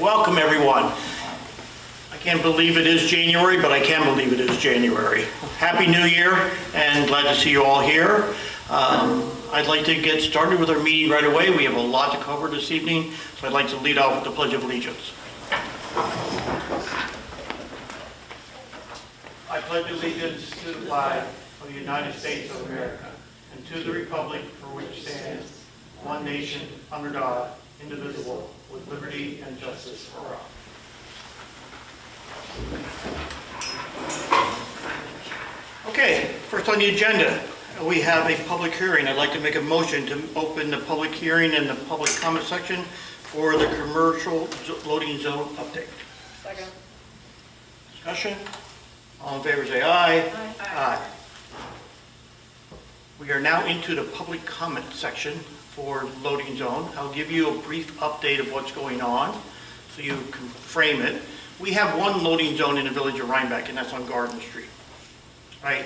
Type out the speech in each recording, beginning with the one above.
welcome everyone. I can't believe it is January, but I can believe it is January. Happy New Year, and glad to see you all here. I'd like to get started with our meeting right away. We have a lot to cover this evening, so I'd like to lead off with the Pledge of Allegiance. I pledge allegiance to the flag of the United States of America and to the republic for which stands one nation under God, indivisible, with liberty and justice for all. Okay, first on the agenda, we have a public hearing. I'd like to make a motion to open the public hearing in the public comment section for the commercial loading zone update. Second. Discussion? All in favor say aye. Aye. Aye. We are now into the public comment section for loading zone. I'll give you a brief update of what's going on so you can frame it. We have one loading zone in the village of Rhinebeck, and that's on Garden Street, right?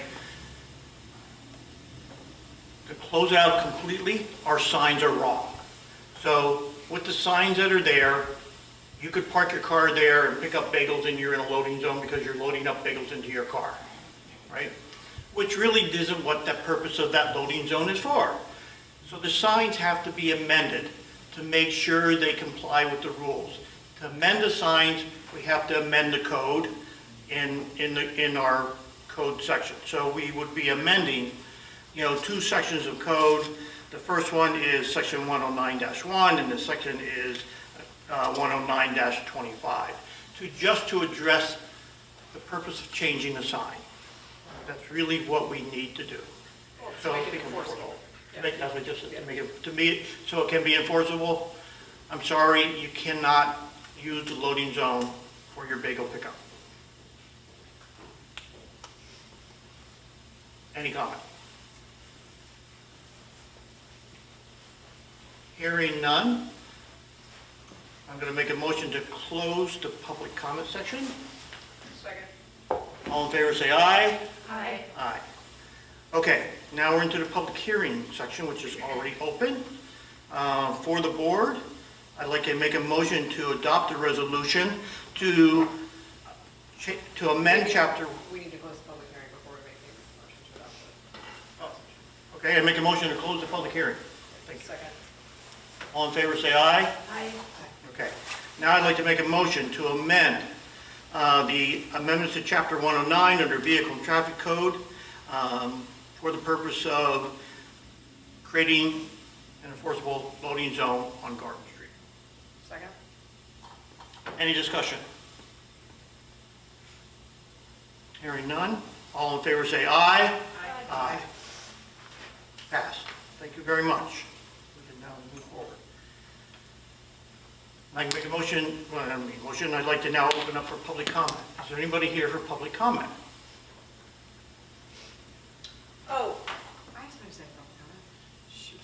To close out completely, our signs are wrong. So with the signs that are there, you could park your car there and pick up bagels and you're in a loading zone because you're loading up bagels into your car, right? Which really isn't what the purpose of that loading zone is for. So the signs have to be amended to make sure they comply with the rules. To amend the signs, we have to amend the code in our code section. So we would be amending, two sections of code. The first one is section 109-1 and the second is 109-25 to address the purpose of changing the sign. That's really what we need to do. So make it enforceable. That's what I just said, to me, so it can be enforceable. I'm sorry, you cannot use the loading zone for your bagel pickup. Any comment? Hearing none, I'm going to make a motion to close the public comment section. Second. All in favor say aye. Aye. Aye. Okay, now we're into the public hearing section, which is already open. For the board, I'd like to make a motion to adopt a resolution to amend chapter. We need to close the public hearing before we make the motion to adopt it. Okay, I make a motion to close the public hearing. Thank you. Second. All in favor say aye. Aye. Okay, now I'd like to make a motion to amend the amendments to chapter 109 under Vehicle and Traffic Code for the purpose of creating an enforceable loading zone on Garden Street. Second. Any discussion? Hearing none, all in favor say aye. Aye. Aye. Passed. Thank you very much. We can now move forward. I can make a motion, I'd like to now open up for public comment. Is there anybody here for public comment? Oh, I was going to say public comment. Shoot.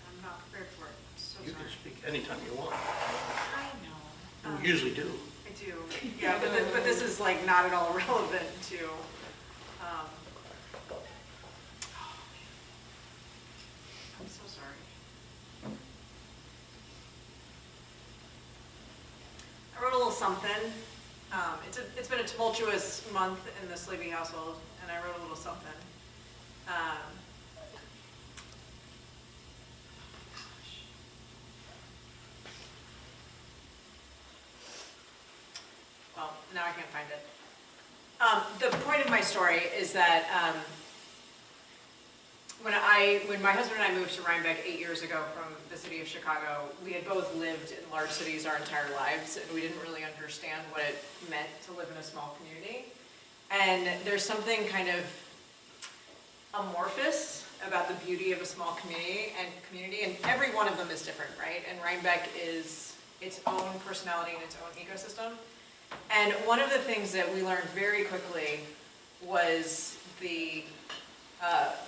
I'm not prepared for it. So You sorry. can speak anytime you want. I know. You usually do. I do. Yeah, but this is like not at all relevant to, I'm so sorry. I wrote a little something. It's been a tumultuous month in the Sleepy household, and I wrote a little something. Well, now I can't find it. The point of my story is that when my husband and I moved to Rhinebeck 8 years ago from the city of Chicago, we had both lived in large cities our entire lives, and we didn't really understand what it meant to live in a small community. And there's something kind of amorphous about the beauty of a small community, and every one of them is different, right? And Rhinebeck is its own personality and its own ecosystem. And one of the things that we learned very quickly was the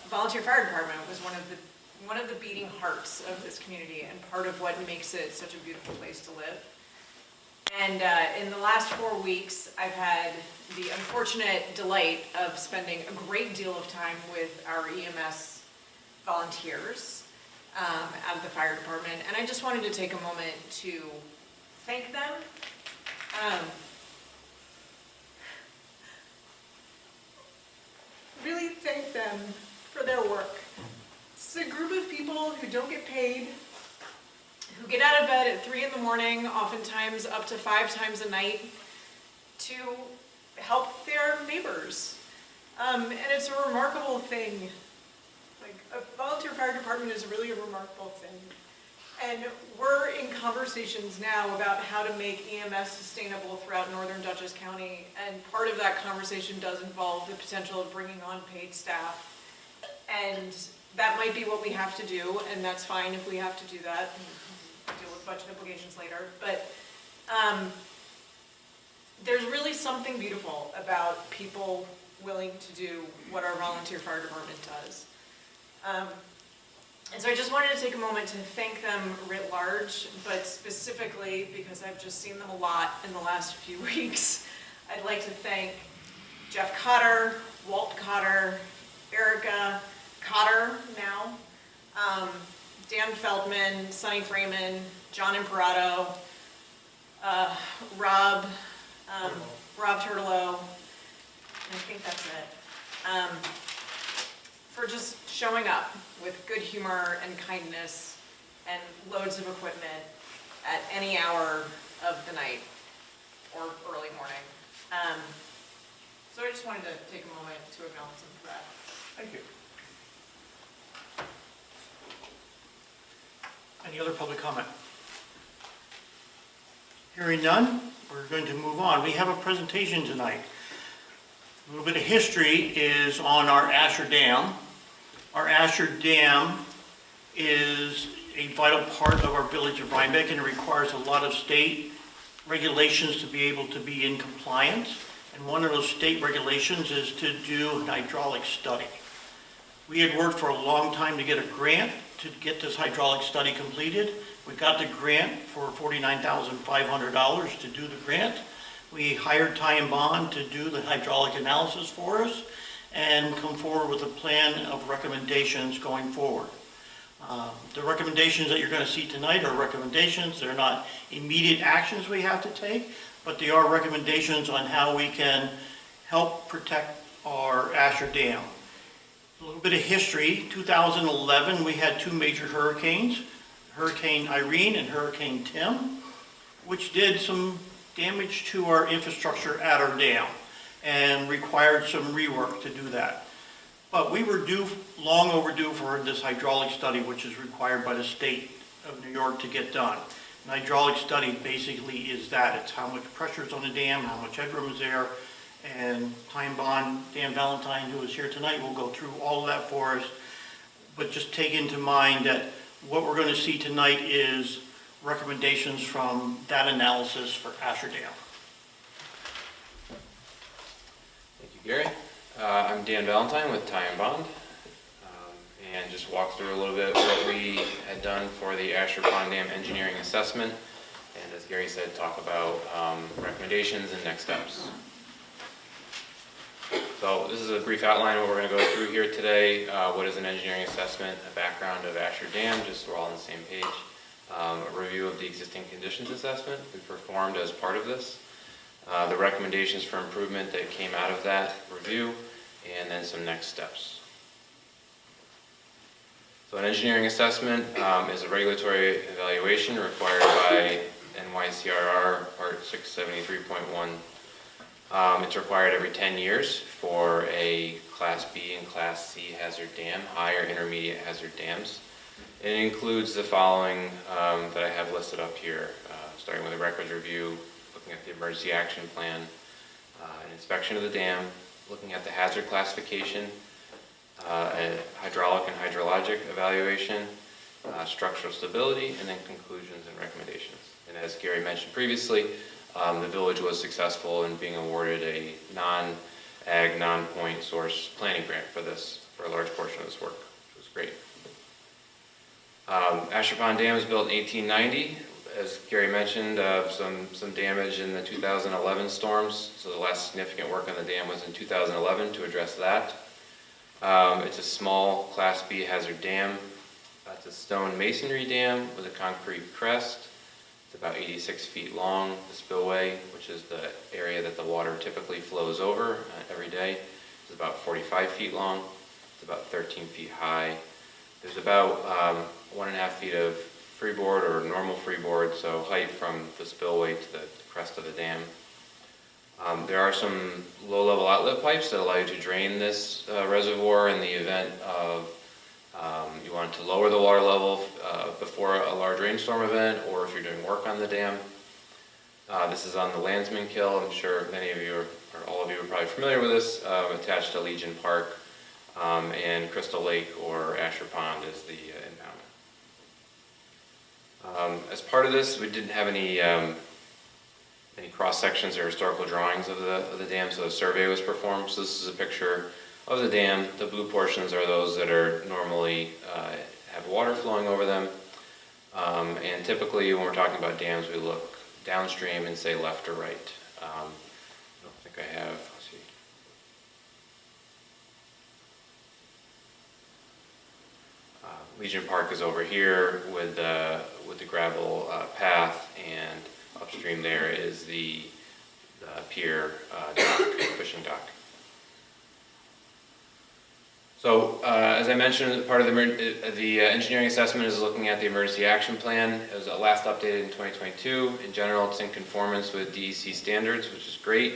volunteer fire department was one of the beating hearts of this community and part of what makes it such a beautiful place to live. And in the last 4 weeks, I've had the unfortunate delight of spending a great deal of time with our EMS volunteers out of the fire department. And I just wanted to take a moment to thank them. Really thank them for their work. It's a group of people who don't get paid, who get out of bed at 3 in the morning, oftentimes up to 5 times a night, to help their neighbors. And it's a remarkable thing. Like, a volunteer fire department is really a remarkable thing. And we're in conversations now about how to make EMS sustainable throughout northern Dutchess County. And part of that conversation does involve the potential of bringing on paid staff. And that might be what we have to do, and that's fine if we have to do that, and deal with budget implications later. But there's really something beautiful about people willing to do what our volunteer fire department does. And so I just wanted to take a moment to thank them writ large, but specifically, because I've just seen them a lot in the last few weeks, I'd like to thank Jeff Cotter, Walt Cotter, Erica Cotter now, Dan Feldman, Sonny Freeman, John Imperato, Rob Turtello, and I think that's it, for just showing up with good humor and kindness and loads of equipment at any hour of the night or early morning. So I just wanted to take a moment to acknowledge them for that. Thank you. Any other public comment? Hearing none, we're going to move on. We have a presentation tonight. A little bit of history is on our Asher Dam. Our Asher Dam is a vital part of our village of Rhinebeck, and it requires a lot of state regulations to be able to be in compliance. And one of those state regulations is to do an hydraulic study. We had worked for a long time to get a grant to get this hydraulic study completed. We got the grant for $49,500 to do the grant. We hired Ty and Bond to do the hydraulic analysis for us and come forward with a plan of recommendations going forward. The recommendations that you're going to see tonight are recommendations. They're not immediate actions we have to take, but they are recommendations on how we can help protect our Asher Dam. A little bit of history. 2011, we had 2 major hurricanes, Hurricane Irene and Hurricane Tim, which did some damage to our infrastructure at our dam and required some rework to do that. But we were long overdue for this hydraulic study, which is required by the state of New York to get done. An hydraulic study basically is that. It's how much pressure is on the dam, how much headroom is there, and Time Bond, Dan Valentine, who is here tonight, will go through all of that for us. But just take into mind that what we're going to see tonight is recommendations from that analysis for Asher Dam. Thank you, Gary. I'm Dan Valentine with Ty and Bond, and just walk through a little bit what we had done for the Asher Pond Dam engineering assessment, and as Gary said, talk about recommendations and next steps. So this is a brief outline of what we're going to go through here today. What is an engineering assessment, a background of Asher Dam, just so we're all on the same page. A review of the existing conditions assessment we performed as part of this. The recommendations for improvement that came out of that review, and then some next steps. So an engineering assessment is a regulatory evaluation required by NYCRR Part 673.1. It's required every 10 years for a Class B and Class C hazard dam, high or intermediate hazard dams. And it includes the following that I have listed up here, starting with a records review, looking at the emergency action plan, an inspection of the dam, looking at the hazard classification, a hydraulic and hydrologic evaluation, structural stability, and then conclusions and recommendations. And as Gary mentioned previously, the village was successful in being awarded a non-ag, non-point source planning grant for a large portion of this work, which was great. Asher Pond Dam was built in 1890. As Gary mentioned, some damage in the 2011 storms, so the last significant work on the dam was in 2011 to address that. It's a small Class B hazard dam. It's a stone masonry dam with a concrete crest. It's about 86 feet long, the spillway, which is the area that the water typically flows over every day. It's about 45 feet long. It's about 13 feet high. There's about 1.5 feet of freeboard or normal freeboard, so height from the spillway to the crest of the dam. There are some low-level outlet pipes that allow you to drain this reservoir in the event of you want to lower the water level before a large rainstorm event, or if you're doing work on the dam. This is on the Landsman Kill. I'm sure many of you, or all of you, are probably familiar with this, attached to Legion Park, and Crystal Lake or Asher Pond is the impoundment. As part of this, we didn't have any cross sections or historical drawings of the dam, so a survey was performed. So this is a picture of the dam. The blue portions are those that are normally have water flowing over them. And typically when we're talking about dams, we look downstream and say left or right. I don't think I have, let's see. Legion Park is over here with the gravel path, and upstream there is the pier dock, fishing dock. So, as I mentioned, part of the engineering assessment is looking at the emergency action plan. It was last updated in 2022. In general, it's in conformance with DEC standards, which is great.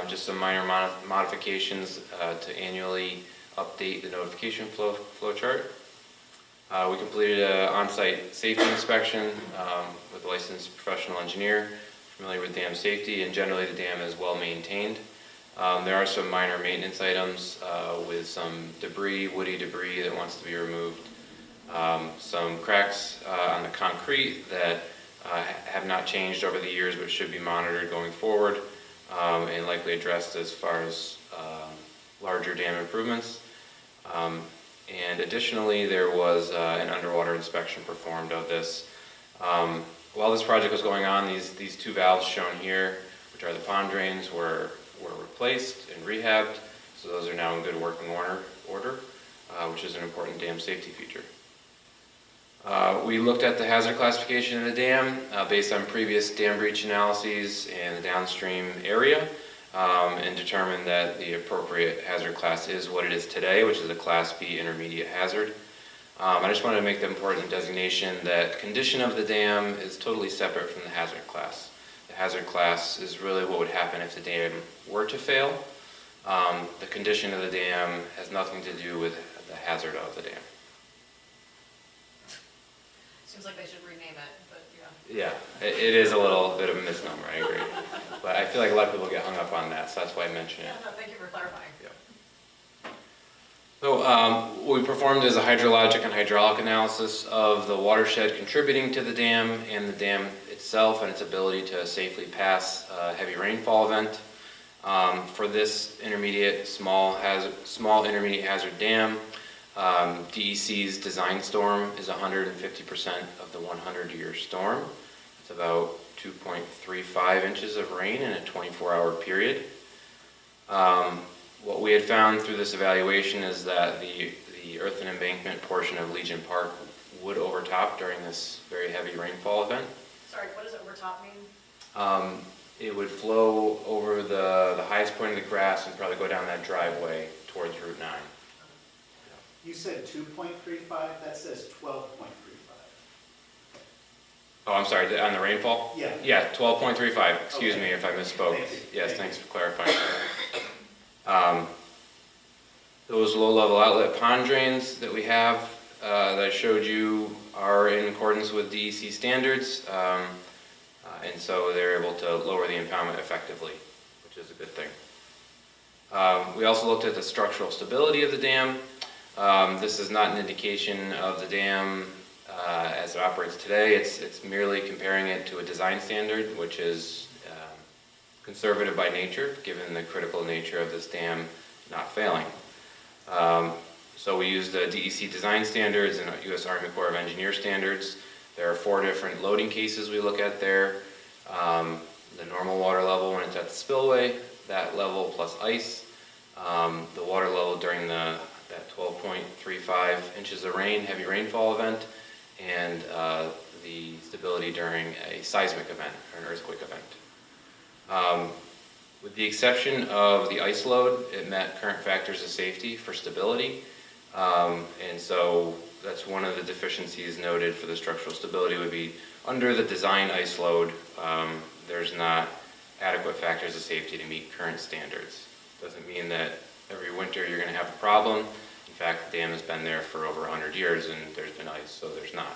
Just some minor modifications to annually update the notification flow chart. We completed an on-site safety inspection with a licensed professional engineer familiar with dam safety, and generally the dam is well maintained. There are some minor maintenance items with some debris, woody debris that wants to be removed. Some cracks on the concrete that have not changed over the years but should be monitored going forward and likely addressed as far as larger dam improvements. And additionally, there was an underwater inspection performed of this. While this project was going on, these two valves shown here, which are the pond drains, were replaced and rehabbed, so those are now in good working order, which is an important dam safety feature. We looked at the hazard classification of the dam based on previous dam breach analyses and the downstream area, and determined that the appropriate hazard class is what it is today, which is a Class B intermediate hazard. I just wanted to make the important designation that condition of the dam is totally separate from the hazard class. The hazard class is really what would happen if the dam were to fail. The condition of the dam has nothing to do with the hazard of the dam. Seems like they should rename it, but yeah. Yeah, it is a little bit of a misnomer, I agree. But I feel like a lot of people get hung up on that, so that's why I mention it. No, thank you for clarifying. Yeah. So what we performed is a hydrologic and hydraulic analysis of the watershed contributing to the dam and the dam itself and its ability to safely pass a heavy rainfall event. For this intermediate small intermediate hazard dam, DEC's design storm is 150% of the 100-year storm. It's about 2.35 inches of rain in a 24-hour period. What we had found through this evaluation is that the earthen embankment portion of Legion Park would overtop during this very heavy rainfall event. Sorry, what does overtop mean? It would flow over the highest point of the grass and probably go down that driveway towards Route 9. You said 2.35, that says 12.35. Oh, I'm sorry, on the rainfall? Yeah. Yeah, 12.35, excuse Okay. me if I misspoke. Thank you. Yes, Thank thanks you. for clarifying. Those low-level outlet pond drains that we have that I showed you are in accordance with DEC standards, and so they're able to lower the impoundment effectively, which is a good thing. We also looked at the structural stability of the dam. This is not an indication of the dam as it operates today. It's merely comparing it to a design standard, which is conservative by nature, given the critical nature of this dam not failing. So we used the DEC design standards and U.S. Army Corps of Engineers standards. There are 4 different loading cases we look at there. The normal water level when it's at the spillway, that level plus ice, the water level during that 12.35 inches of rain, heavy rainfall event, and the stability during a seismic event or an earthquake event. With the exception of the ice load, it met current factors of safety for stability. And so that's one of the deficiencies noted for the structural stability would be under the design ice load, there's not adequate factors of safety to meet current standards. Doesn't mean that every winter you're going to have a problem. In fact, the dam has been there for over 100 years and there's been ice, so there's not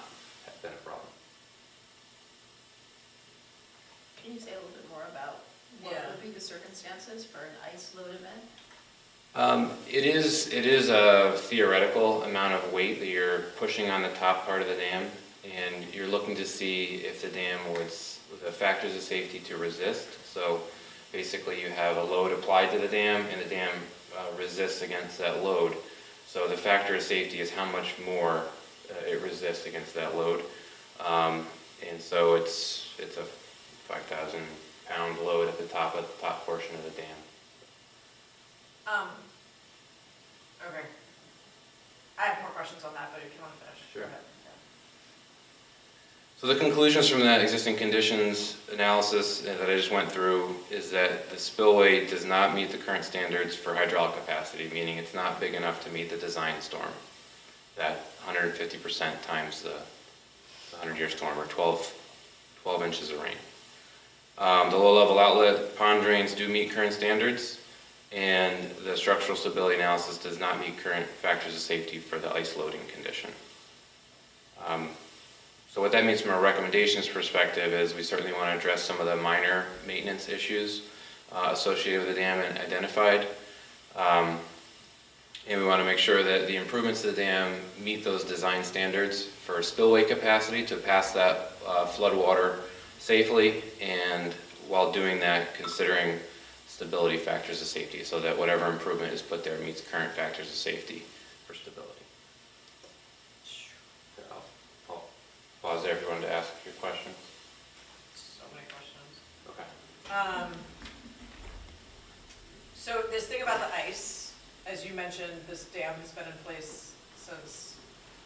been a problem. Can you say a little bit more about what would be the circumstances for an ice load event? It is a theoretical amount of weight that you're pushing on the top part of the dam, and you're looking to see if the dam was the factors of safety to resist. So basically you have a load applied to the dam and the dam resists against that load. So the factor of safety is how much more it resists against that load. And so it's a 5,000 pound load at the top portion of the dam. Okay. I have more questions on that, but if you want to finish. Sure. Go ahead. So the conclusions from that existing conditions analysis that I just went through is that the spillway does not meet the current standards for hydraulic capacity, meaning it's not big enough to meet the design storm, that 150% times the 100-year storm, or 12 inches of rain. The low-level outlet pond drains do meet current standards, and the structural stability analysis does not meet current factors of safety for the ice loading condition. So what that means from a recommendations perspective is we certainly want to address some of the minor maintenance issues associated with the dam and identified. And we want to make sure that the improvements to the dam meet those design standards for spillway capacity to pass that flood water safely, and while doing that, considering stability factors of safety so that whatever improvement is put there meets current factors of safety for stability. I'll pause there if you wanted to ask your questions. So many questions. Okay. So this thing about the ice, as you mentioned, this dam has been in place since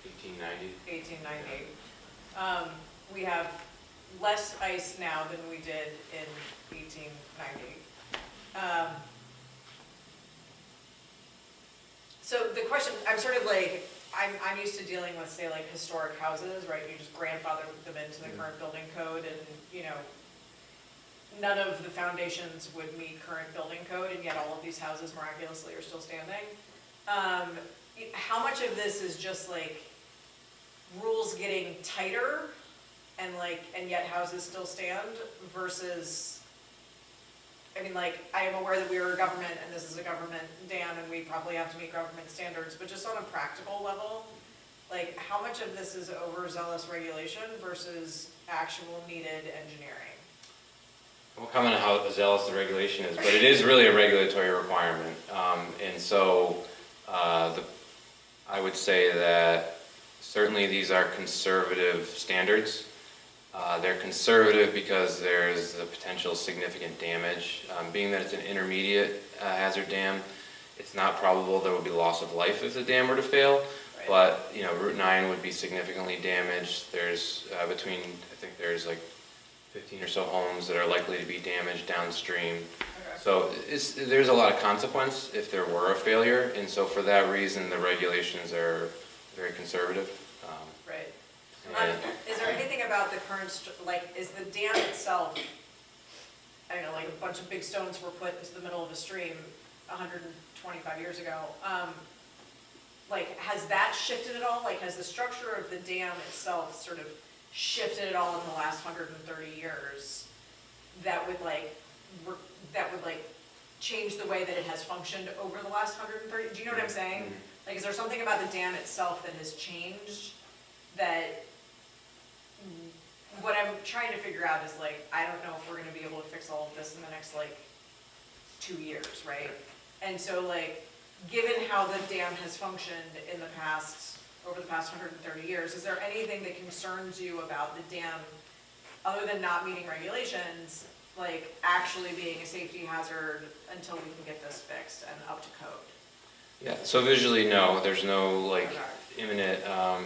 1890. 1890. We have less ice now than we did in 1890. So the question, I'm sort of like, I'm used to dealing with, say, like historic houses, right? You just grandfather them into the current building code, and, you know, none of the foundations would meet current building code, and yet all of these houses miraculously are still standing. How much of this is just like rules getting tighter and yet houses still stand versus, I mean, like, I am aware that we are a government and this is a government dam and we probably have to meet government standards, but just on a practical level, like, how much of this is overzealous regulation versus actual needed engineering? I won't comment on how zealous the regulation is, but it is really a regulatory requirement. And so I would say that certainly these are conservative standards. They're conservative because there's the potential significant damage. Being that it's an intermediate hazard dam, it's not probable there would be loss of life if the dam were to fail. Right. But, you know, Route 9 would be significantly damaged. There's I think there's like 15 or so homes that are likely to be damaged downstream. Okay. So there's a lot of consequence if there were a failure, and so for that reason, the regulations are very conservative. Right. And Is there anything about the current, is the dam itself, I don't know, like a bunch of big stones were put into the middle of a stream 125 years ago. Like, has that shifted at all? Like, has the structure of the dam itself sort of shifted at all in the last 130 years that would change the way that it has functioned over the last 130? Do you know what I'm saying? Mhm. Like, is there something about the dam itself that has changed that, what I'm trying to figure out is, like, I don't know if we're gonna be able to fix all of this in the next, like, 2 years, right? And so, like, given how the dam has functioned in the past, over the past 130 years, is there anything that concerns you about the dam, other than not meeting regulations, like, actually being a safety hazard until we can get this fixed and up to code? Yeah, so visually, no, there's no, like, Okay. imminent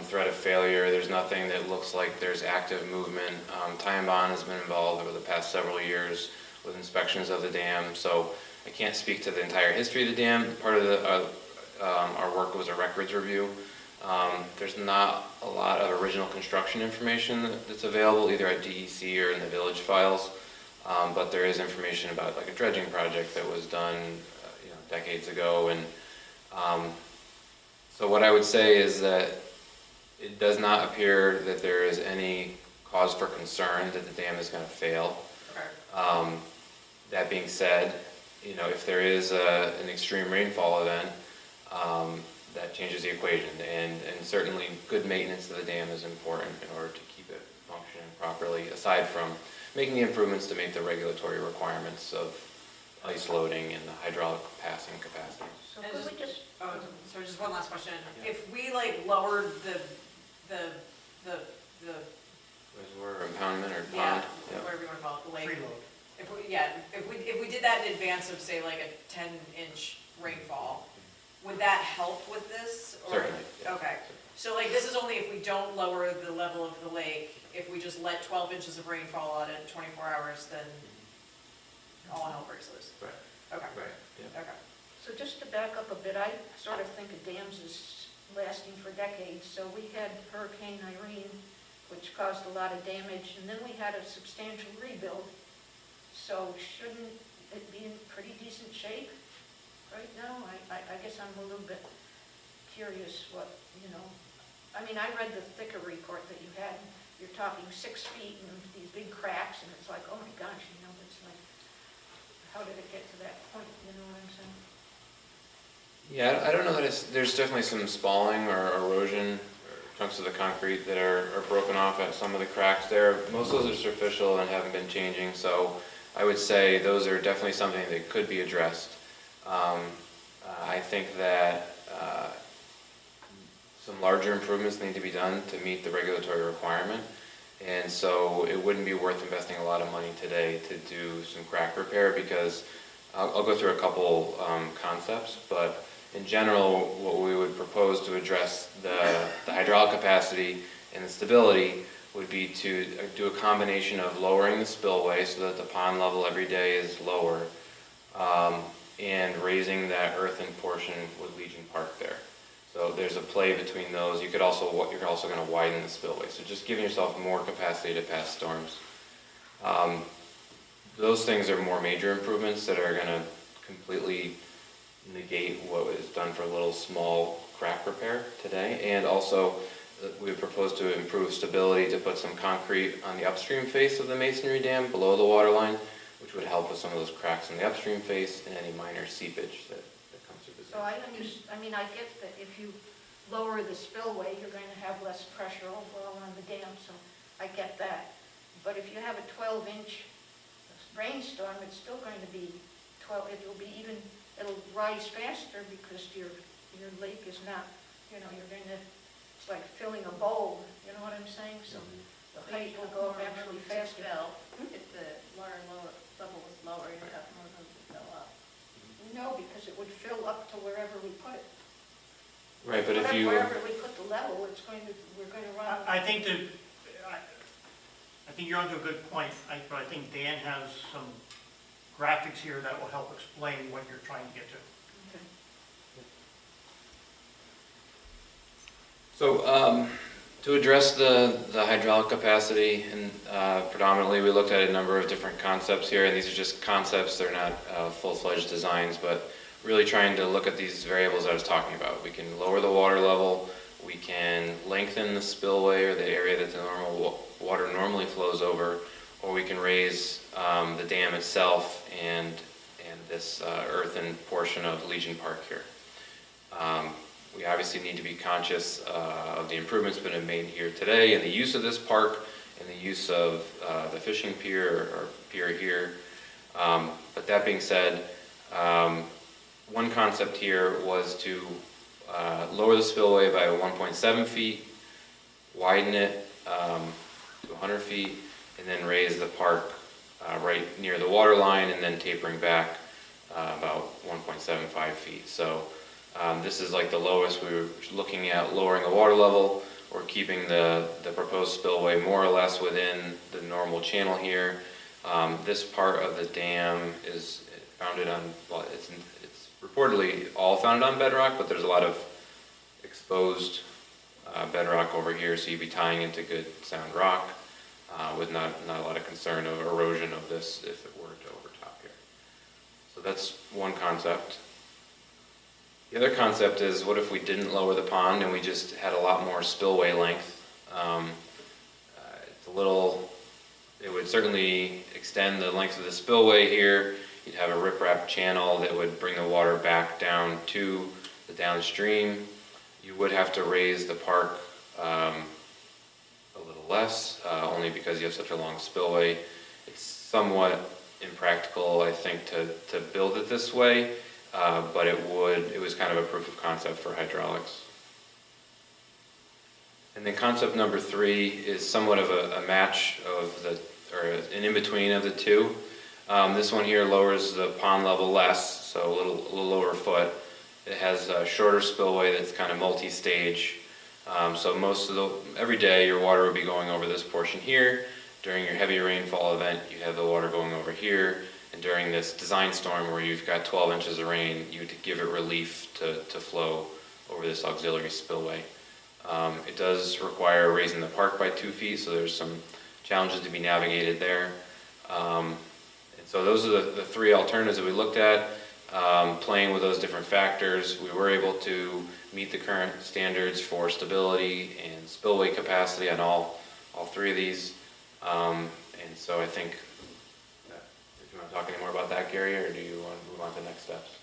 threat of failure. There's nothing that looks like there's active movement. Ty and Bond has been involved over the past several years with inspections of the dam, so I can't speak to the entire history of the dam. Part of our work was a records review. There's not a lot of original construction information that's available either at DEC or in the village files, but there is information about like a dredging project that was done decades ago. And so what I would say is that it does not appear that there is any cause for concern that the dam is going to fail. Okay. That being said, if there is an extreme rainfall event, that changes the equation, and certainly good maintenance of the dam is important in order to keep it functioning properly, aside from making the improvements to meet the regulatory requirements of ice loading and the hydraulic passing capacity. So And could we just, sorry, just one last question. Yeah. If we like lowered the Reservoir or impoundment or yeah, pond? whatever you want to call it, the lake. Freeload. If we did that in advance of, say, like a 10-inch rainfall, would that help with this? Or- Certainly, yeah. Okay, so like this is only if we don't lower the level of the lake. If we just let 12 inches of rainfall out in 24 hours, then all hell breaks loose. Right, Okay, right, yeah. okay. so just to back up a bit, I sort of think of dams as lasting for decades. So we had Hurricane Irene, which caused a lot of damage, and then we had a substantial rebuild. So shouldn't it be in pretty decent shape right now? I guess I'm a little bit curious what, I mean, I read the thicker report that you had. You're talking 6 feet and these big cracks, and it's like, oh my gosh, it's like, how did it get to that point? You know what I'm saying? Yeah, I don't know that there's definitely some spalling or erosion, or chunks of the concrete that are broken off at some of the cracks there. Most of those are superficial and haven't been changing, so I would say those are definitely something that could be addressed. I think that some larger improvements need to be done to meet the regulatory requirement, and so it wouldn't be worth investing a lot of money today to do some crack repair, because I'll go through a couple concepts, but in general, what we would propose to address the hydraulic capacity and the stability would be to do a combination of lowering the spillway so that the pond level every day is lower, and raising that earthen portion with Legion Park there. So there's a play between those. You're also going to widen the spillway, so just giving yourself more capacity to pass storms. Those things are more major improvements that are going to completely negate what was done for a little small crack repair today. And also, we propose to improve stability to put some concrete on the upstream face of the masonry dam below the water line, which would help with some of those cracks in the upstream face and any minor seepage that comes through the So dam. I get that if you lower the spillway, you're going to have less pressure overall on the dam, so I get that. But if you have a 12-inch rainstorm, it's still going to be 12, it'll rise faster because your lake is not, it's like filling a bowl, you know what I'm saying? So the height will go up actually faster. If the water level was lower, you'd have more room to fill up. No, because it would fill up to wherever we put it. Right, but if you... Wherever we put the level, we're going to run. I think you're onto a good point, but I think Dan has some graphics here that will help explain what you're trying to get to. Okay. So to address the hydraulic capacity, and predominantly we looked at a number of different concepts here, and these are just concepts, they're not full-fledged designs, but really trying to look at these variables I was talking about. We can lower the water level, we can lengthen the spillway or the area that the water normally flows over, or we can raise the dam itself and this earthen portion of Legion Park here. We obviously need to be conscious of the improvements that have been made here today and the use of this park and the use of the fishing pier or pier here. But that being said, one concept here was to lower the spillway by 1.7 feet, widen it to 100 feet, and then raise the park right near the water line and then tapering back about 1.75 feet. So This is like the lowest. We were looking at lowering the water level or keeping the proposed spillway more or less within the normal channel here. This part of the dam is founded on, well, it's reportedly all founded on bedrock, but there's a lot of exposed bedrock over here, so you'd be tying into good sound rock with not a lot of concern of erosion of this if it were to overtop here. So that's one concept. The other concept is, what if we didn't lower the pond and we just had a lot more spillway length? It would certainly extend the length of the spillway here. You'd have a riprap channel that would bring the water back down to the downstream. You would have to raise the park a little less, only because you have such a long spillway. It's somewhat impractical, I think, to build it this way, but it was kind of a proof of concept for hydraulics. And then concept number 3 is somewhat of a match of or an in-between of the two. This one here lowers the pond level less, so a little lower foot. It has a shorter spillway that's kind of multi-stage. So every day your water would be going over this portion here. During your heavy rainfall event, you have the water going over here. And during this design storm where you've got 12 inches of rain, you'd give it relief to flow over this auxiliary spillway. It does require raising the park by 2 feet, so there's some challenges to be navigated there. And so those are the 3 alternatives that we looked at. Playing with those different factors, we were able to meet the current standards for stability and spillway capacity on all 3 of these. And so I think, if you want to talk any more about that, Gary, or do you want to move on to the next steps?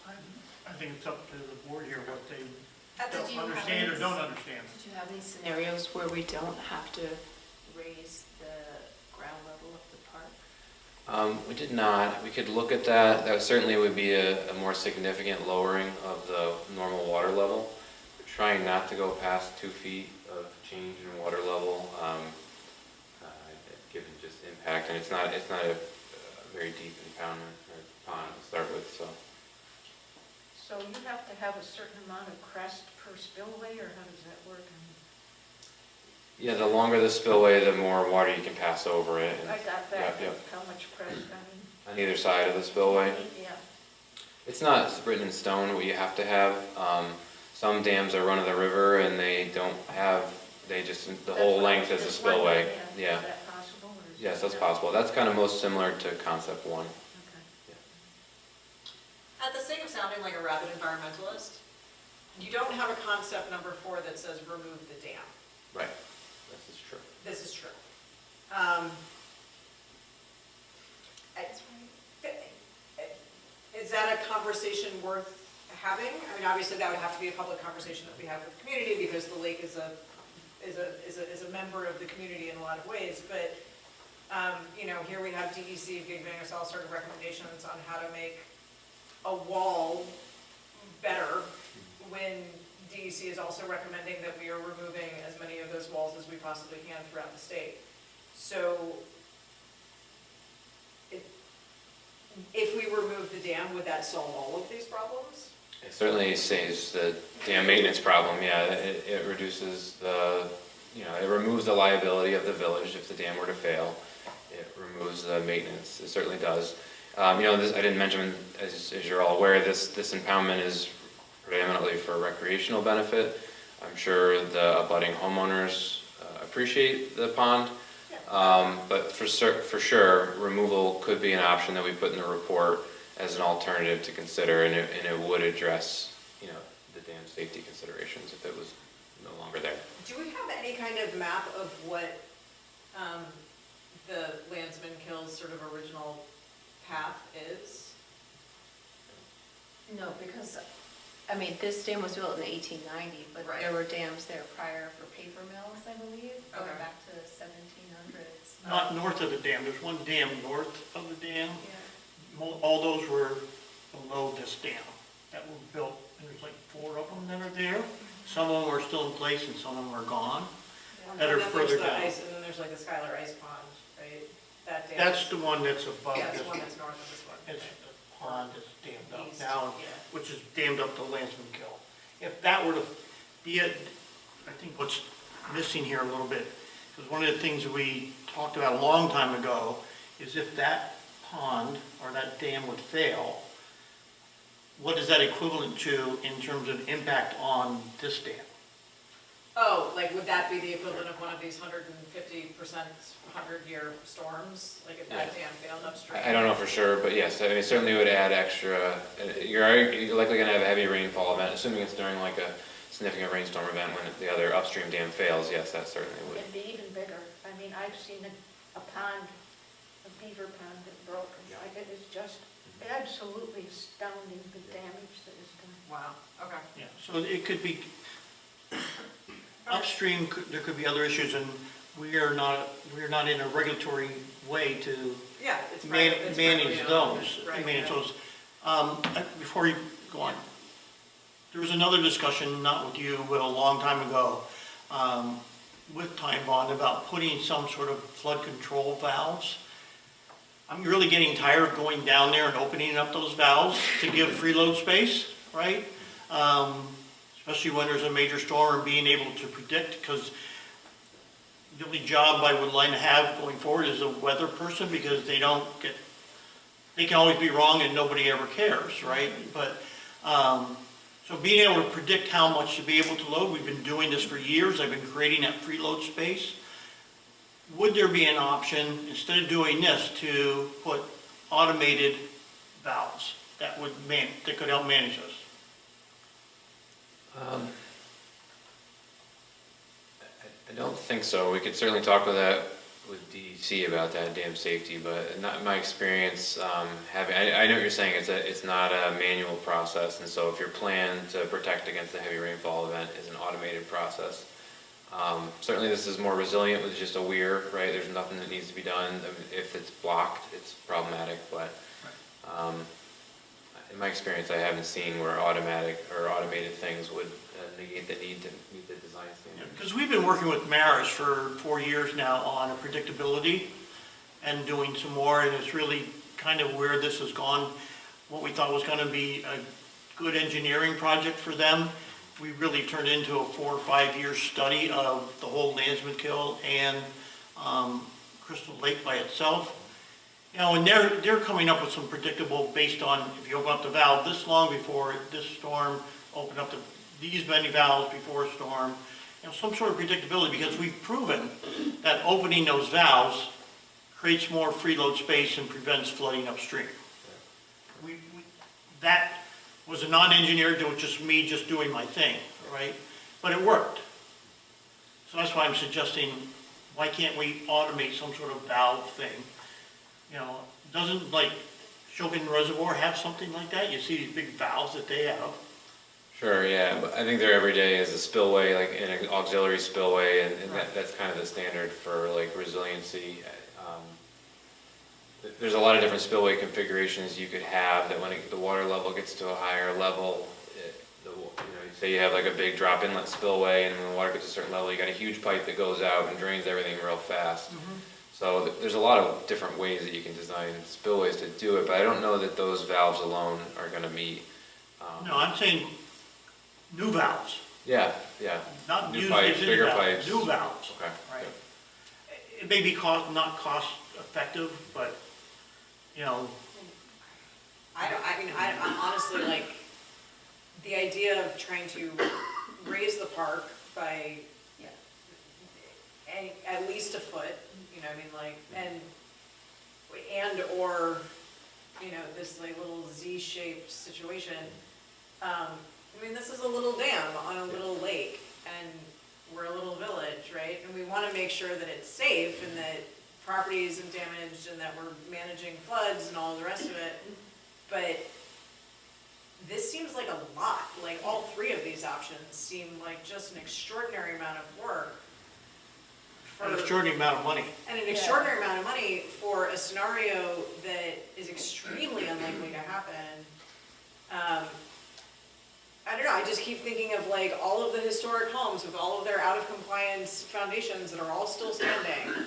I think it's up to the board here what they Did you don't have understand or any- don't understand. Did you have any scenarios where we don't have to raise the ground level of the park? We did not. We could look at that. That certainly would be a more significant lowering of the normal water level. We're trying not to go past 2 feet of change in water level, given just impact, and it's not a very deep impoundment or pond to start with. So you have to have a certain amount of crest per spillway, or how does that work? Yeah, the longer the spillway, the more water you can pass over it. I got that, Yeah, how much crest, I on either side of the spillway. mean, yeah. It's not written in stone what you have to have. Some dams are run of the river and they don't have, the whole length is a spillway. Yeah. Is that possible? Or is Yes, that that's not? possible. That's kind of most similar to concept 1. Okay. At the sake of sounding like a rabid environmentalist, you don't have a concept number 4 that says remove the dam. Right. This is true. This is true. Is that a conversation worth having? I mean, obviously that would have to be a public conversation that we have with the community because the lake is a member of the community in a lot of ways. But here we have DEC giving us all sort of recommendations on how to make a wall better when DEC is also recommending that we are removing as many of those walls as we possibly can throughout the state. So if we remove the dam, would that solve all of these problems? It certainly saves the dam maintenance problem. Yeah, it reduces it removes the liability of the village if the dam were to fail. It removes the maintenance. It certainly does. I didn't mention, as you're all aware, this impoundment is predominantly for recreational benefit. I'm sure the abutting homeowners appreciate the pond, but for sure, removal could be an option that we put in the report as an alternative to consider, and it would address, the dam safety considerations if it was no longer there. Do we have any kind of map of what the Landsman Kills sort of original path is? No, because, I mean, this dam was built in 1890, but Right. there were dams there prior for paper mills, I believe, going Okay. back to the 1700s. Not north of the dam, there's one dam north of the dam. Yeah. All those were below this dam that were built, and there's like 4 of them that are there. Some of them are still in place and some of them are gone. That are And then there's further the down. ice, and then there's like the Skylar Ice Pond, right? That dam. That's the one that's above Yeah, it's this. the one that's north of this one. It's the pond that's dammed up East, now, yeah. which is dammed up to Landsman Kill. if that were to be I think what's missing here a little bit, because one of the things we talked about a long time ago is if that pond or that dam would fail, what is that equivalent to in terms of impact on this dam? Oh, like, would that be the equivalent of one of these 150%, 100-year storms? Like, if that dam failed upstream? I don't know for sure, but yes, I mean, it certainly would add extra, you're likely gonna have a heavy rainfall event, assuming it's during like a significant rainstorm event when the other upstream dam fails, yes, that certainly would. It'd be even bigger. I mean, I've seen a pond, a beaver pond that broke. Like, it is just absolutely astounding, the damage that is done. Wow, okay. Yeah, so it could be, upstream, there could be other issues, and we are not in a regulatory way to Yeah, it's manage privately owned, those. right, Manage right. those. Before you go on, there was another discussion, not with you, but a long time ago, with Time Bond about putting some sort of flood control valves. I'm really getting tired of going down there and opening up those valves to give freeload space, right? Especially when there's a major storm and being able to predict, because the only job I would like to have going forward is a weather person, because they can always be wrong and nobody ever cares, right? But, so being able to predict how much to be able to load, we've been doing this for years, I've been creating that freeload space. Would there be an option, instead of doing this, to put automated valves that could help manage this? I don't think so. We could certainly talk with DEC about that dam safety, but not in my experience. I know what you're saying. It's not a manual process, and so if your plan to protect against the heavy rainfall event is an automated process, certainly this is more resilient with just a weir, right? There's nothing that needs to be done. I mean, if it's blocked, it's problematic, but in my experience, I haven't seen where automated things would negate the need to meet the design standard. Because we've been working with Maris for 4 years now on a predictability and doing some more, and it's really kind of where this has gone. What we thought was going to be a good engineering project for them, we really turned into a 4 or 5 year study of the whole Landsman Kill and Crystal Lake by itself. You know, and they're coming up with some predictable, based on if you open up the valve this long before this storm, open up these many valves before a storm, you know, some sort of predictability, because we've proven that opening those valves creates more freeload space and prevents flooding upstream. That was a non-engineer, it was just me just doing my thing, right? But it worked. So that's why I'm suggesting, why can't we automate some sort of valve thing? You know, doesn't like Shogun Reservoir have something like that? You see these big valves that they have. Sure, yeah, but I think there every day is a spillway, like an auxiliary spillway, and Right. that's kind of the standard for like resiliency. There's a lot of different spillway configurations you could have that when the water level gets to a higher level, say you have like a big drop inlet spillway, and when the water gets to a certain level, you got a huge pipe that goes out and drains everything real fast. So there's a lot of different ways that you can design spillways to do it, but I don't know that those valves alone are going to meet. No, I'm saying new valves, Yeah, not New used pipes, existing bigger valves, pipes. new valves. Okay. Right. It may be not cost effective, but, you know, I'm honestly, like, the idea of trying to raise the park by at least a foot, you know, I mean, like, or, you know, this like little Z-shaped situation. I mean, this is a little dam on a little lake, and we're a little village, right? And we want to make sure that it's safe and that property isn't damaged and that we're managing floods and all the rest of it. But this seems like a lot, like all three of these options seem like just an extraordinary amount of work. an extraordinary amount of money. And an extraordinary amount of money for a scenario that is extremely unlikely to happen. I don't know, I just keep thinking of like all of the historic homes with all of their out of compliance foundations that are all still standing.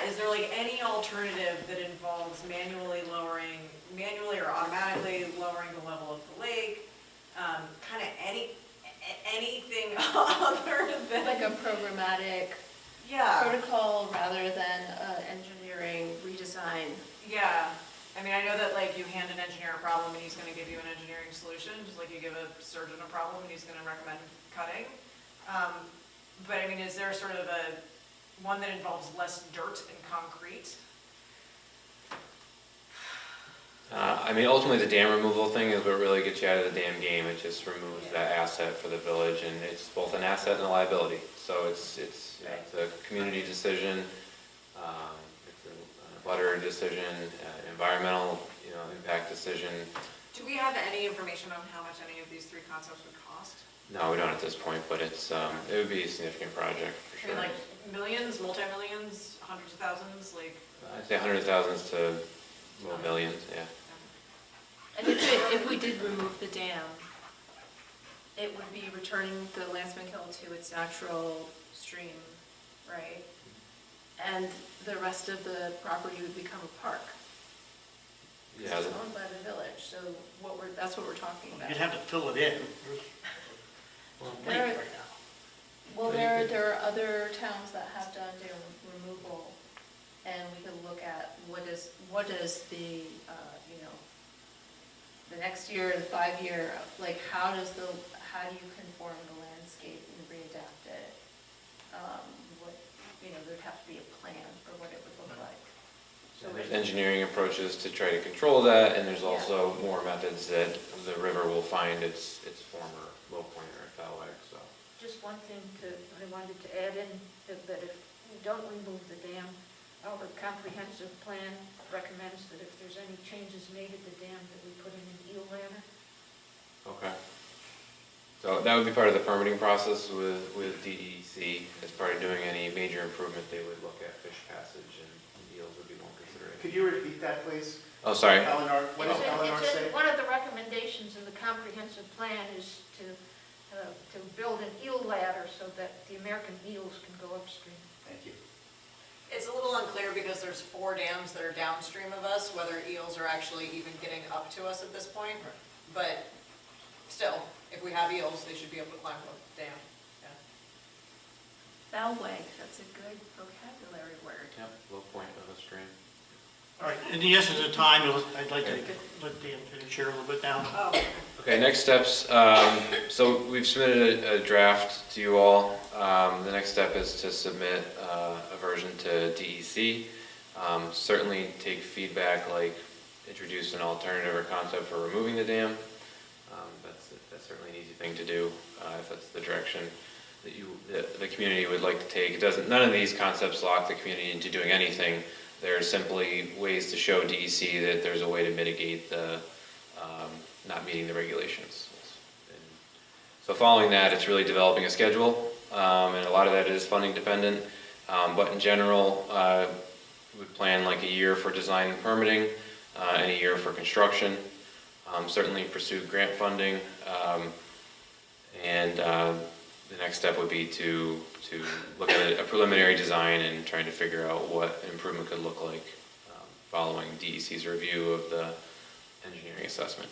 Is there like any alternative that involves manually lowering manually or automatically lowering the level of the lake, kind of anything other than. Like a programmatic Yeah, protocol rather than engineering redesign. yeah. I mean, I know that like you hand an engineer a problem and he's gonna give you an engineering solution, just like you give a surgeon a problem and he's gonna recommend cutting. But I mean, is there sort of one that involves less dirt and concrete? I mean, ultimately, the dam removal thing is what really gets you out of the dam game. It just removes that asset for the village, and it's both an asset and a liability. So it's a community decision, it's a butter decision, environmental, impact decision. Do we have any information on how much any of these three concepts would cost? No, we don't at this point, but it would be a significant project for I mean, sure. like millions, multi-millions, hundreds of thousands, like? I'd say hundreds of thousands to low millions, yeah. And if we did remove the dam, it would be returning the Lansman Hill to its natural stream, right? And the rest of the property would become a park. Yeah, It's owned by the village, so that's what we're talking about. You'd have to fill it in. There's a lake There- right now. Well, there are other towns that have done dam removal, and we could look at what is the, the next year, the 5-year, like how do you conform the landscape and readapt it? There'd have to be a plan for what it would look like. So there's engineering approaches to try to control that, and there's Yeah. also more methods that the river will find its former low point or fallback, so. Just one thing I wanted to add in, that if we don't remove the dam, our comprehensive plan recommends that if there's any changes made at the dam, that we put in an eel ladder. Okay. So that would be part of the permitting process with DEC. As part of doing any major improvement, they would look at fish passage, and eels would be one consideration. Could you repeat that, please? Oh, sorry. Eleanor, what did Eleanor It's say? one of the recommendations in the comprehensive plan is to build an eel ladder so that the American eels can go upstream. Thank you. It's a little unclear because there's 4 dams that are downstream of us, whether eels are actually even getting up to us at this point. But still, if we have eels, they should be able to climb the dam. Yeah. Bellway, that's a good vocabulary word. Yep, low point of a stream. All right, in the essence of time, I'd like to let Dan finish here a little bit now. Oh, Okay, next steps. So we've submitted a draft to you all. The next step is to submit a version to DEC. Certainly take feedback, like introduce an alternative or concept for removing the dam. That's certainly an easy thing to do if that's the direction that the community would like to take. None of these concepts lock the community into doing anything. They're simply ways to show DEC that there's a way to mitigate the not meeting the regulations. And so following that, it's really developing a schedule, and a lot of that is funding dependent. But in general, we plan like a year for design and permitting, and a year for construction. Certainly pursue grant funding, and the next step would be to look at a preliminary design and trying to figure out what an improvement could look like following DEC's review of the engineering assessment.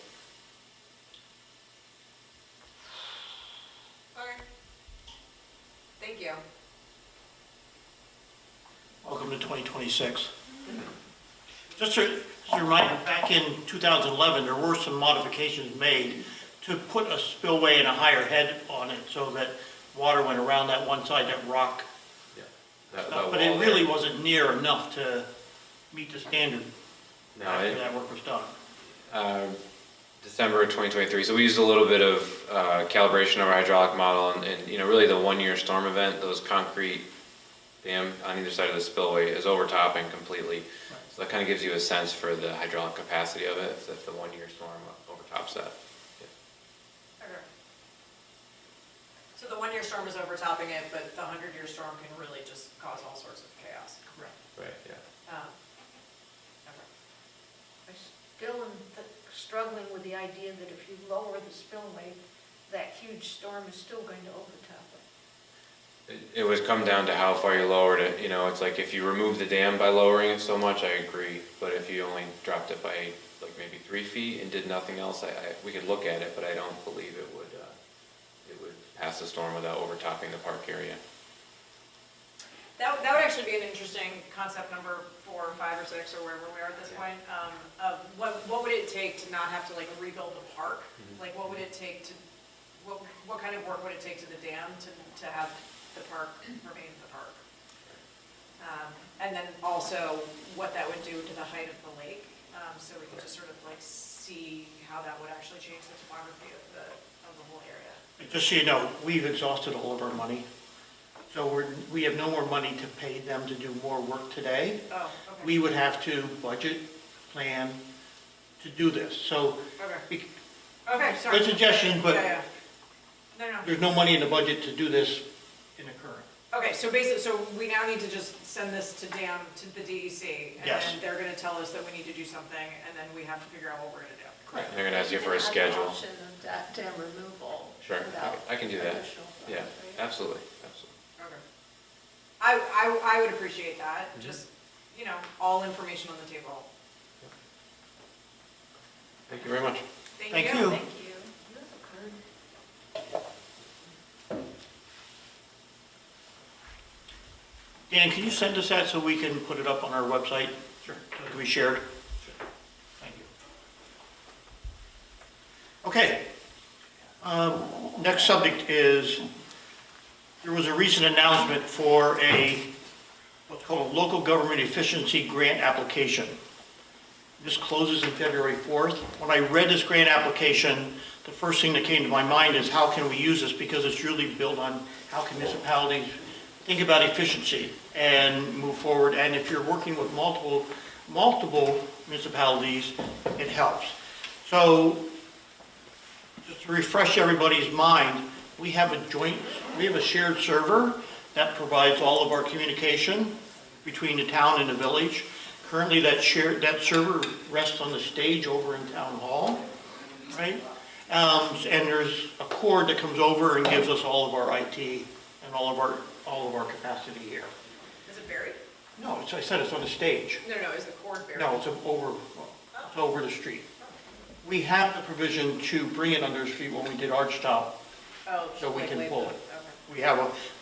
okay. Thank you. Welcome to 2026. Just as a reminder, back in 2011, there were some modifications made to put a spillway and a higher head on it so that water went around that one side, that rock. Yeah. That But it wall really there. wasn't near enough to meet the standard No, after that work was done. December 2023. So we used a little bit of calibration of our hydraulic model, and really the 1-year storm event, those concrete dam on either side of the spillway is overtopping completely. So that kind of gives you a sense for the hydraulic capacity of it if the 1-year storm overtops that. Okay. So the 1-year storm is overtopping it, but the 100-year storm can really just cause all sorts of chaos. Correct. Right, yeah. Okay. I still am struggling with the idea that if you lower the spillway, that huge storm is still going to overtop it. It would come down to how far you lowered it, you know, it's like if you remove the dam by lowering it so much, I agree. But if you only dropped it by like maybe 3 feet and did nothing else, we could look at it, but I don't believe it would pass the storm without overtopping the park area. That would actually be an interesting concept number 4 or 5 or 6 or wherever we are at this point, of what would it take to not have to like rebuild the park? Like what would it take to, what kind of work would it take to the dam to have the park remain the park? And then also what that would do to the height of the lake, so we could just sort of like see how that would actually change the topography of the whole area. Just so you know, we've exhausted all of our money. So we have no more money to pay them to do more work today. Oh, okay. We would have to budget, plan to do this. So, Okay. Okay, sorry. good suggestion, but Yeah. No. there's no money in the budget to do this in the current. Okay, so basically, so we now need to just send this to the DEC, and Yes. then they're gonna tell us that we need to do something, and then we have to figure out what we're gonna do. Correct. They're gonna ask you for a Add the schedule. option of dam removal. Sure, without I can do that. additional funds, Yeah, right? absolutely. Okay. I would appreciate that, Mhm. just, you know, all information on the table. Thank you very much. Thank you. Thank you. Dan, can you send us that so we can put it up on our website? Sure. So it can be shared? Thank you. Okay. Next subject is, there was a recent announcement for what's called a local government efficiency grant application. This closes in February 4th. When I read this grant application, the first thing that came to my mind is how can we use this, because it's really built on how can municipalities think about efficiency and move forward. And if you're working with multiple municipalities, it helps. So just to refresh everybody's mind, we have a shared server that provides all of our communication between the town and the village. Currently, that server rests on the stage over in Town Hall, right? And there's a cord that comes over and gives us all of our IT and all of our capacity here. Is it buried? No, I said it's on the stage. No, is the cord buried? No, it's over the street. We have the provision to bring it under the street when we did Archtop, Oh, so we like can laid pull the- it. Okay.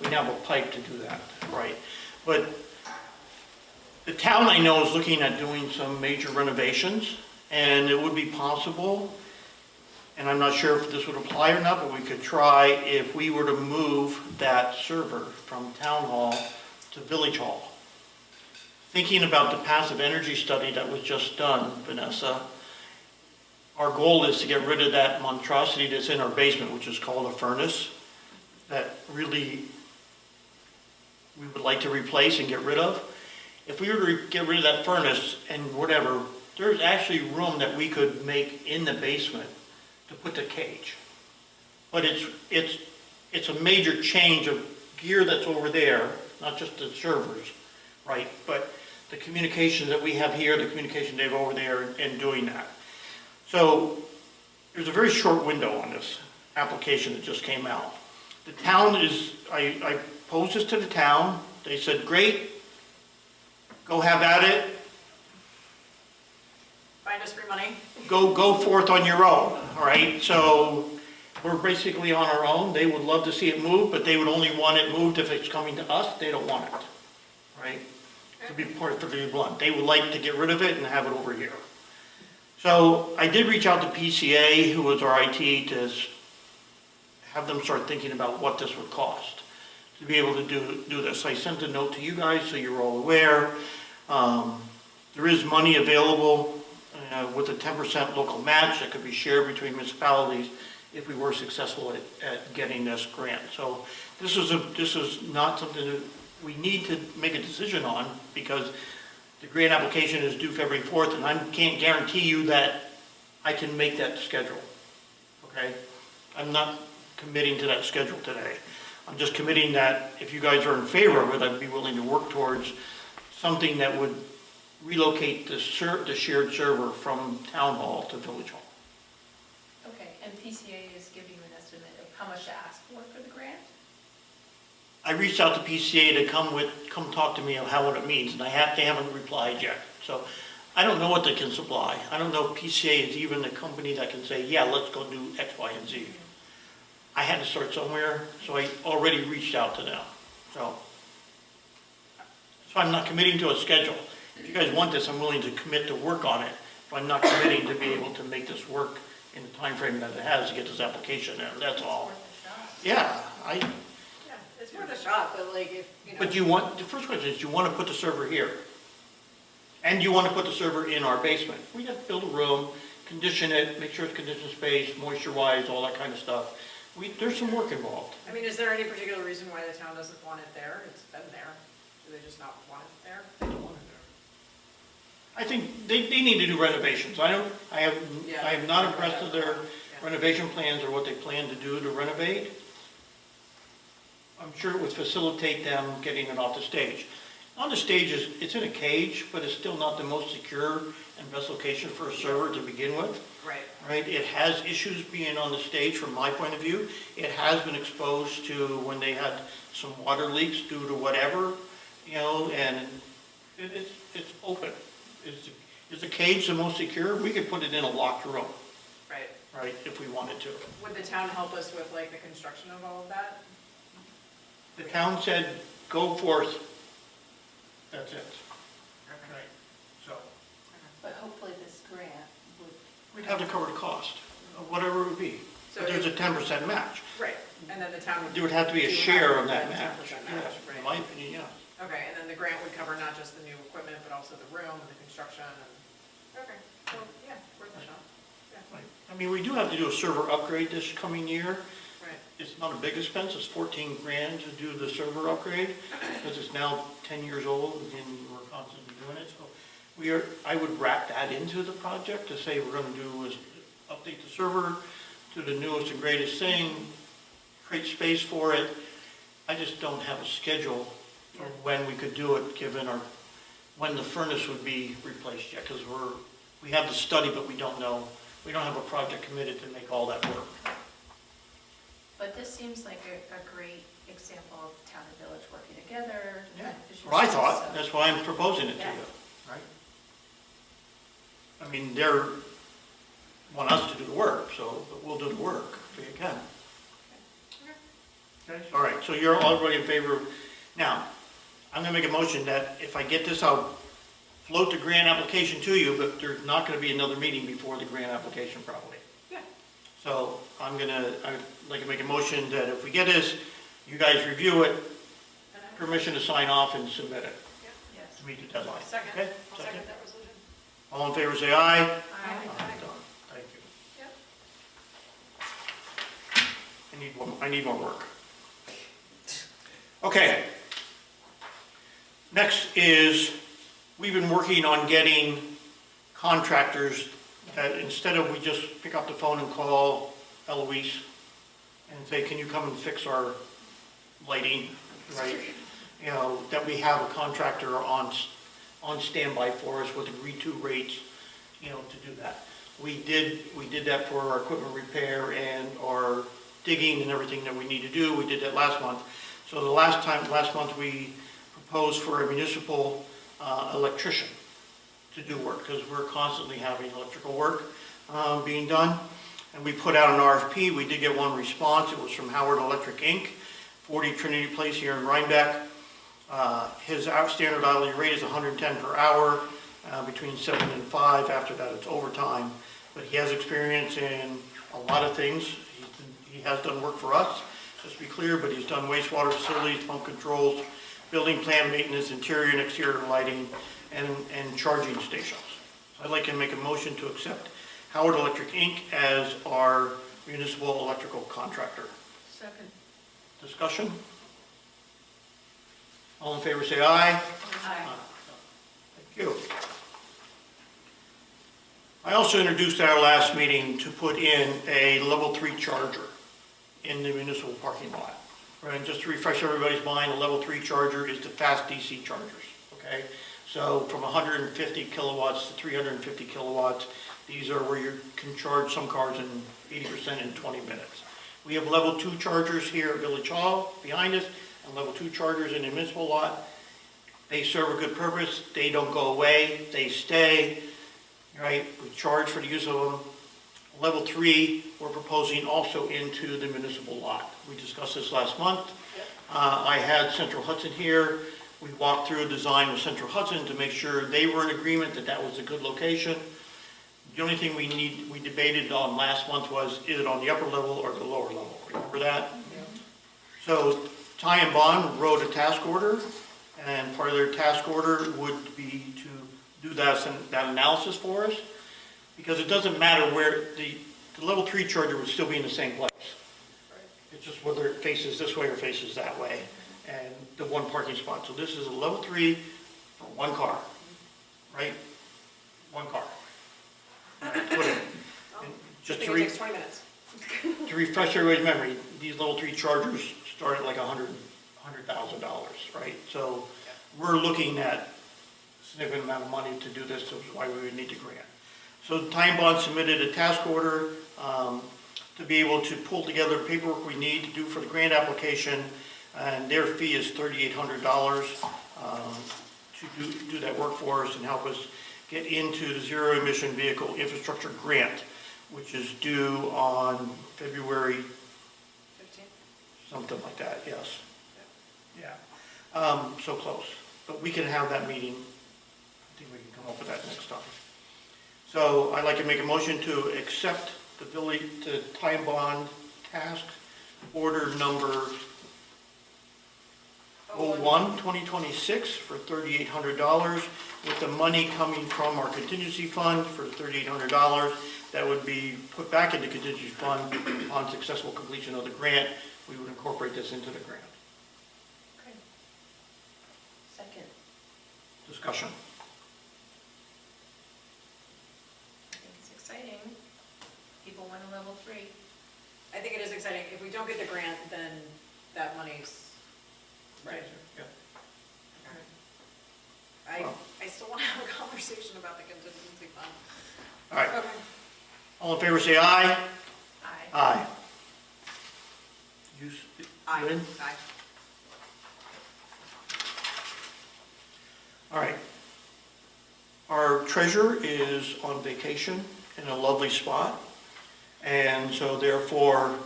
We have a pipe to do that, right? But the town, I know, is looking at doing some major renovations, and it would be possible, and I'm not sure if this would apply or not, but we could try if we were to move that server from Town Hall to Village Hall. Thinking about the passive energy study that was just done, Vanessa, our goal is to get rid of that monstrosity that's in our basement, which is called a furnace, that really we would like to replace and get rid of. If we were to get rid of that furnace and whatever, there's actually room that we could make in the basement to put the cage. But it's a major change of gear that's over there, not just the servers, right? But the communication that we have here, the communication they have over there, and doing that. So there's a very short window on this application that just came out. The town I posed this to the town. They said, great, go have at it. Find us free money. Go forth on your own, all right? So we're basically on our own. They would love to see it moved, but they would only want it moved if it's coming to us. They don't want it, right? To be perfectly blunt. They would like to get rid of it and have it over here. So I did reach out to PCA, who was our IT, to have them start thinking about what this would cost to be able to do this. I sent a note to you guys so you're all aware. There is money available with a 10% local match that could be shared between municipalities if we were successful at getting this grant. So this is not something that we need to make a decision on, because the grant application is due February 4th, and I can't guarantee you that I can make that schedule, okay? I'm not committing to that schedule today. I'm just committing that if you guys are in favor of it, I'd be willing to work towards something that would relocate the shared server from Town Hall to Village Hall. Okay, and PCA is giving you an estimate of how much to ask for the grant? I reached out to PCA to come talk to me on what it means, and they haven't replied yet. So I don't know what they can supply. I don't know if PCA is even a company that can say, yeah, let's go do X, Y, and Z. I had to start somewhere, so I already reached out to them. So I'm not committing to a schedule. If you guys want this, I'm willing to commit to work on it, but I'm not committing to be able to make this work in the time frame that it has to get this application in, that's all. Yeah, Yeah, it's worth a shot, but like if, you know. but the first question is, you want to put the server here? And you want to put the server in our basement? We have to build a room, condition it, make sure it's conditioned space, moisture-wise, all that kind of stuff. There's some work involved. I mean, is there any particular reason why the town doesn't want it there? It's been there. Do they just not want it there? They don't want it there. I think they need to do renovations. I am not impressed with their renovation plans or what they plan to do to renovate. I'm sure it would facilitate them getting it off the stage. On the stage, it's in a cage, but it's still not the most secure and best location for a server to begin with. Right. Right, it has issues being on the stage from my point of view. It has been exposed to when they had some water leaks due to whatever, and it's open. Is the cage the most secure? We could put it in a locked room, right, if we wanted to. Would the town help us with like the construction of all of that? The town said, go forth. That's it. Okay. So, But hopefully this grant would. we'd have to cover the cost, of whatever it would be. So But there's a 10% match. Right, and then the town would. There would have to be a do share of have that match. 10% Yes, right. in my opinion, yes. Okay, and then the grant would cover not just the new equipment, but also the room and the construction and, okay, well, yeah, worth a shot. Yeah, Right. I mean, we do have to do a server upgrade this coming year. right, It's not a big expense, it's 14 grand to do the server upgrade, because it's now 10 years old and we're constantly doing it. So I would wrap that into the project to say we're gonna do is update the server to the newest and greatest thing, create space for it. I just don't have a schedule for when we could do it, given when the furnace would be replaced yet, because we have the study, but we don't have a project committed to make all that work. But this seems like a great example of town and village working together. Yeah, efficiency, what I thought, so- that's why I'm proposing it to Yeah. you, right? I mean, want us to do the work, but we'll do the work if we can. Okay, all right, so you're already in favor of, now, I'm gonna make a motion that if I get this, I'll float the grant application to you, but there's not gonna be another meeting before the grant application probably. yeah, So I'd like to make a motion that if we get this, you guys review it, permission to sign off and submit it Yes. to meet the deadline. second, Okay? I'll second that resolution. All in favor, say aye. Aye. Done. Thank you. Yep. I need more work. Okay. Next is, we've been working on getting contractors that instead of we just pick up the phone and call Eloise and say, can you come and fix our lighting, right? That we have a contractor on standby for us with agreed to rates, to do that. We did that for our equipment repair and our digging and everything that we need to do. We did that last month. So last month we proposed for a municipal electrician to do work, because we're constantly having electrical work being done. And we put out an RFP. We did get one response. It was from Howard Electric Inc., 40 Trinity Place here in Rhinebeck. His standard hourly rate is $110 per hour, between 7 and 5. After that, it's overtime. But he has experience in a lot of things. He has done work for us, just to be clear, but he's done wastewater facilities, pump controls, building plan maintenance, interior and exterior lighting, and charging stations. So I'd like to make a motion to accept Howard Electric Inc. as our municipal electrical contractor. Second. Discussion? All in favor, say aye. Aye. Thank you. I also introduced at our last meeting to put in a level 3 charger in the municipal parking lot. Right, and just to refresh everybody's mind, a level 3 charger is the fast DC chargers, okay? So from 150 kilowatts to 350 kilowatts, these are where you can charge some cars in 80% in 20 minutes. We have level 2 chargers here at Village Hall behind us, and level 2 chargers in the municipal lot. They serve a good purpose, they don't go away, they stay, right? We charge for the use of them. Level 3, we're proposing also into the municipal lot. We discussed this last month. I had Central Hudson here. We walked through a design with Central Hudson to make sure they were in agreement that that was a good location. The only thing we debated on last month was, is it on the upper level or the lower level? Remember that? So Ty and Bond wrote a task order, and part of their task order would be to do that analysis for us, because it doesn't matter where the level 3 charger would still be in the same place. It's just whether it faces this way or faces that way, and the one parking spot. So this is a level 3 for one car, right? One car. Put it. And just I think it takes 20 minutes. to refresh everybody's memory, these level 3 chargers start at like $100,000, right? So we're looking at a significant amount of money to do this, so that's why we would need the grant. So Time Bond submitted a task order to be able to pull together the paperwork we need to do for the grant application, and their fee is $3,800 to do that work for us and help us get into the Zero Emission Vehicle Infrastructure Grant, which is due on February 15. something like that, yes. Yeah, so close. But we can have that meeting. I think we can come up with that next time. So I'd like to make a motion to accept the Time Bond task order number 01-2026 for $3,800, with the money coming from our contingency fund for $3,800 that would be put back into contingency fund upon successful completion of the grant. We would incorporate this into the grant. Okay. Second. Discussion. I think it's exciting. People want a level 3. I think it is exciting. If we don't get the grant, then that money's, right. Yeah. I still want to have a conversation about the contingency fund. All right. Okay. All in favor, say aye. Aye. Aye. You Aye. in? Aye. All right. Our treasurer is on vacation in a lovely spot, and so therefore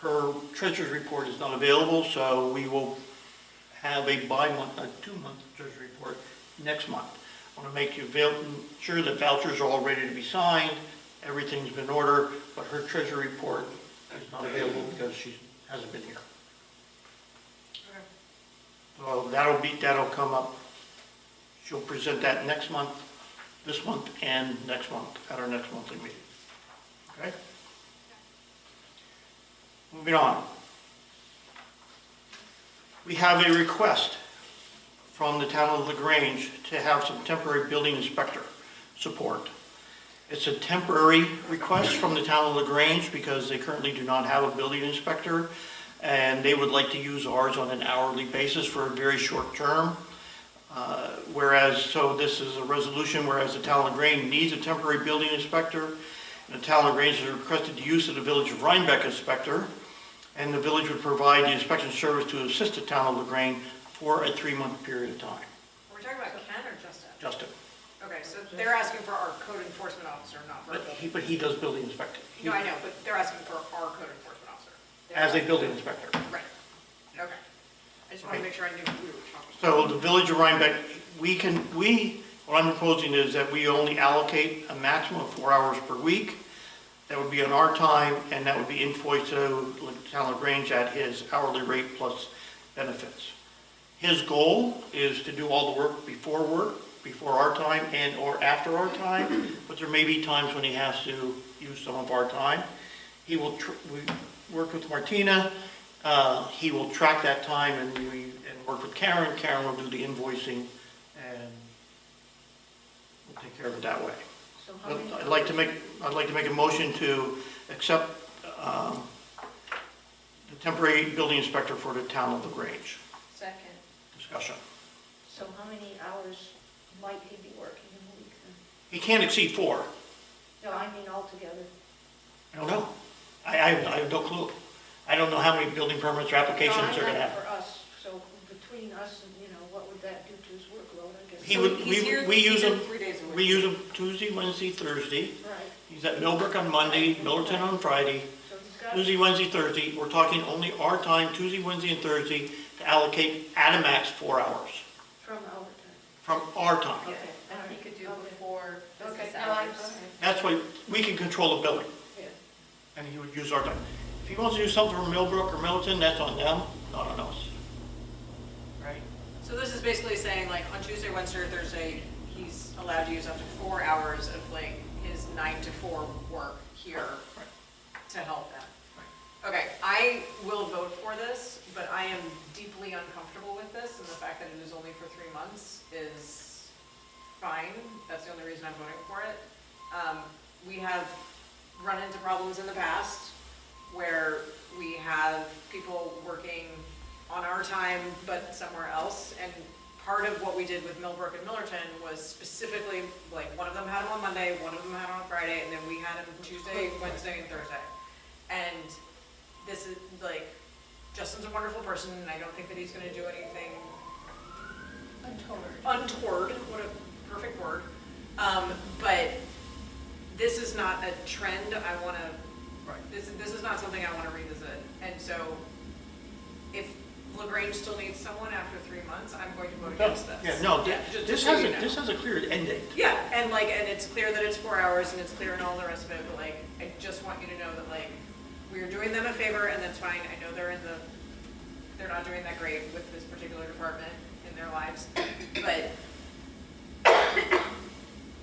her treasurer's report is not available, so we will have a two-month treasury report next month. I want to make you sure that vouchers are all ready to be signed, everything's been in order, but her treasury report is not available because she hasn't been here. So that'll come up. She'll present that next month, this month, and next month at our next monthly meeting. Okay? Moving on. We have a request from the town of LaGrange to have some temporary building inspector support. It's a temporary request from the town of LaGrange because they currently do not have a building inspector, and they would like to use ours on an hourly basis for a very short term. So this is a resolution, whereas the town of LaGrange needs a temporary building inspector, and the town of LaGrange has requested the use of the village of Rhinebeck inspector, and the village would provide the inspection service to assist the town of LaGrange for a 3-month period of time. Are we talking about Ken or Justin? Justin. Okay, so they're asking for our code enforcement officer, not for. But he does building inspecting. No, I know, but they're asking for our code enforcement officer. As a building inspector. Right, okay. I just want to make sure I knew who we were talking about. So the village of Rhinebeck, what I'm proposing is that we only allocate a maximum of 4 hours per week. That would be on our time, and that would be invoiced to the town of LaGrange at his hourly rate plus benefits. His goal is to do all the work before our time and or after our time, but there may be times when he has to use some of our time. We work with Martina, he will track that time and work with Karen. Karen will do the invoicing, and we'll take care of it that way. So how many? I'd like to make a motion to accept the temporary building inspector for the town of LaGrange. Second. Discussion. So how many hours might he be working in a week then? He can't exceed 4. No, I mean altogether. I don't know. I have no clue. I don't know how many building permits or applications No, they're I gonna meant have. for us. us, and, what would that do to his workload, I guess? He would, He's here- we use he's him, here 3 days a week. we use him Tuesday, Wednesday, Thursday. Right, He's at Millbrook on Monday, Millerton on Friday, so he's got, Tuesday, Wednesday, Thursday. We're talking only our time, Tuesday, Wednesday, and Thursday, to allocate at a max 4 hours from overtime. from our time. Okay. And he could do Okay. before Okay, business no, I, hours. That's why we can control the billing, yeah. and he would use our time. If he wants to do something from Millbrook or Millerton, that's on them, not on us. Right? So this is basically saying, like, on Tuesday, Wednesday, or Thursday, he's allowed to use up to 4 hours of, like, his 9 to 4 work here to help them. Okay, I will vote for this, but I am deeply uncomfortable with this, and the fact that it is only for 3 months is fine. That's the only reason I'm voting for it. We have run into problems in the past where we have people working on our time but somewhere else, and part of what we did with Millbrook and Millerton was specifically, like, one of them had them on Monday, one of them had them on Friday, and then we had them Tuesday, Wednesday, and Thursday. And this is, like, Justin's a wonderful person, and I don't think that he's gonna do anything untoward, what a perfect word. But this is not a trend I wanna, this is not something I wanna revisit. And so, if LaGrange still needs someone after 3 months, I'm going to vote against this. Yeah, no, just this so has you a, know. this has a clear end date. Yeah, and like, and it's clear that it's 4 hours, and it's clear in all the rest of it, but like, I just want you to know that, like, we're doing them a favor, and that's fine. I know they're not doing that great with this particular department in their lives, but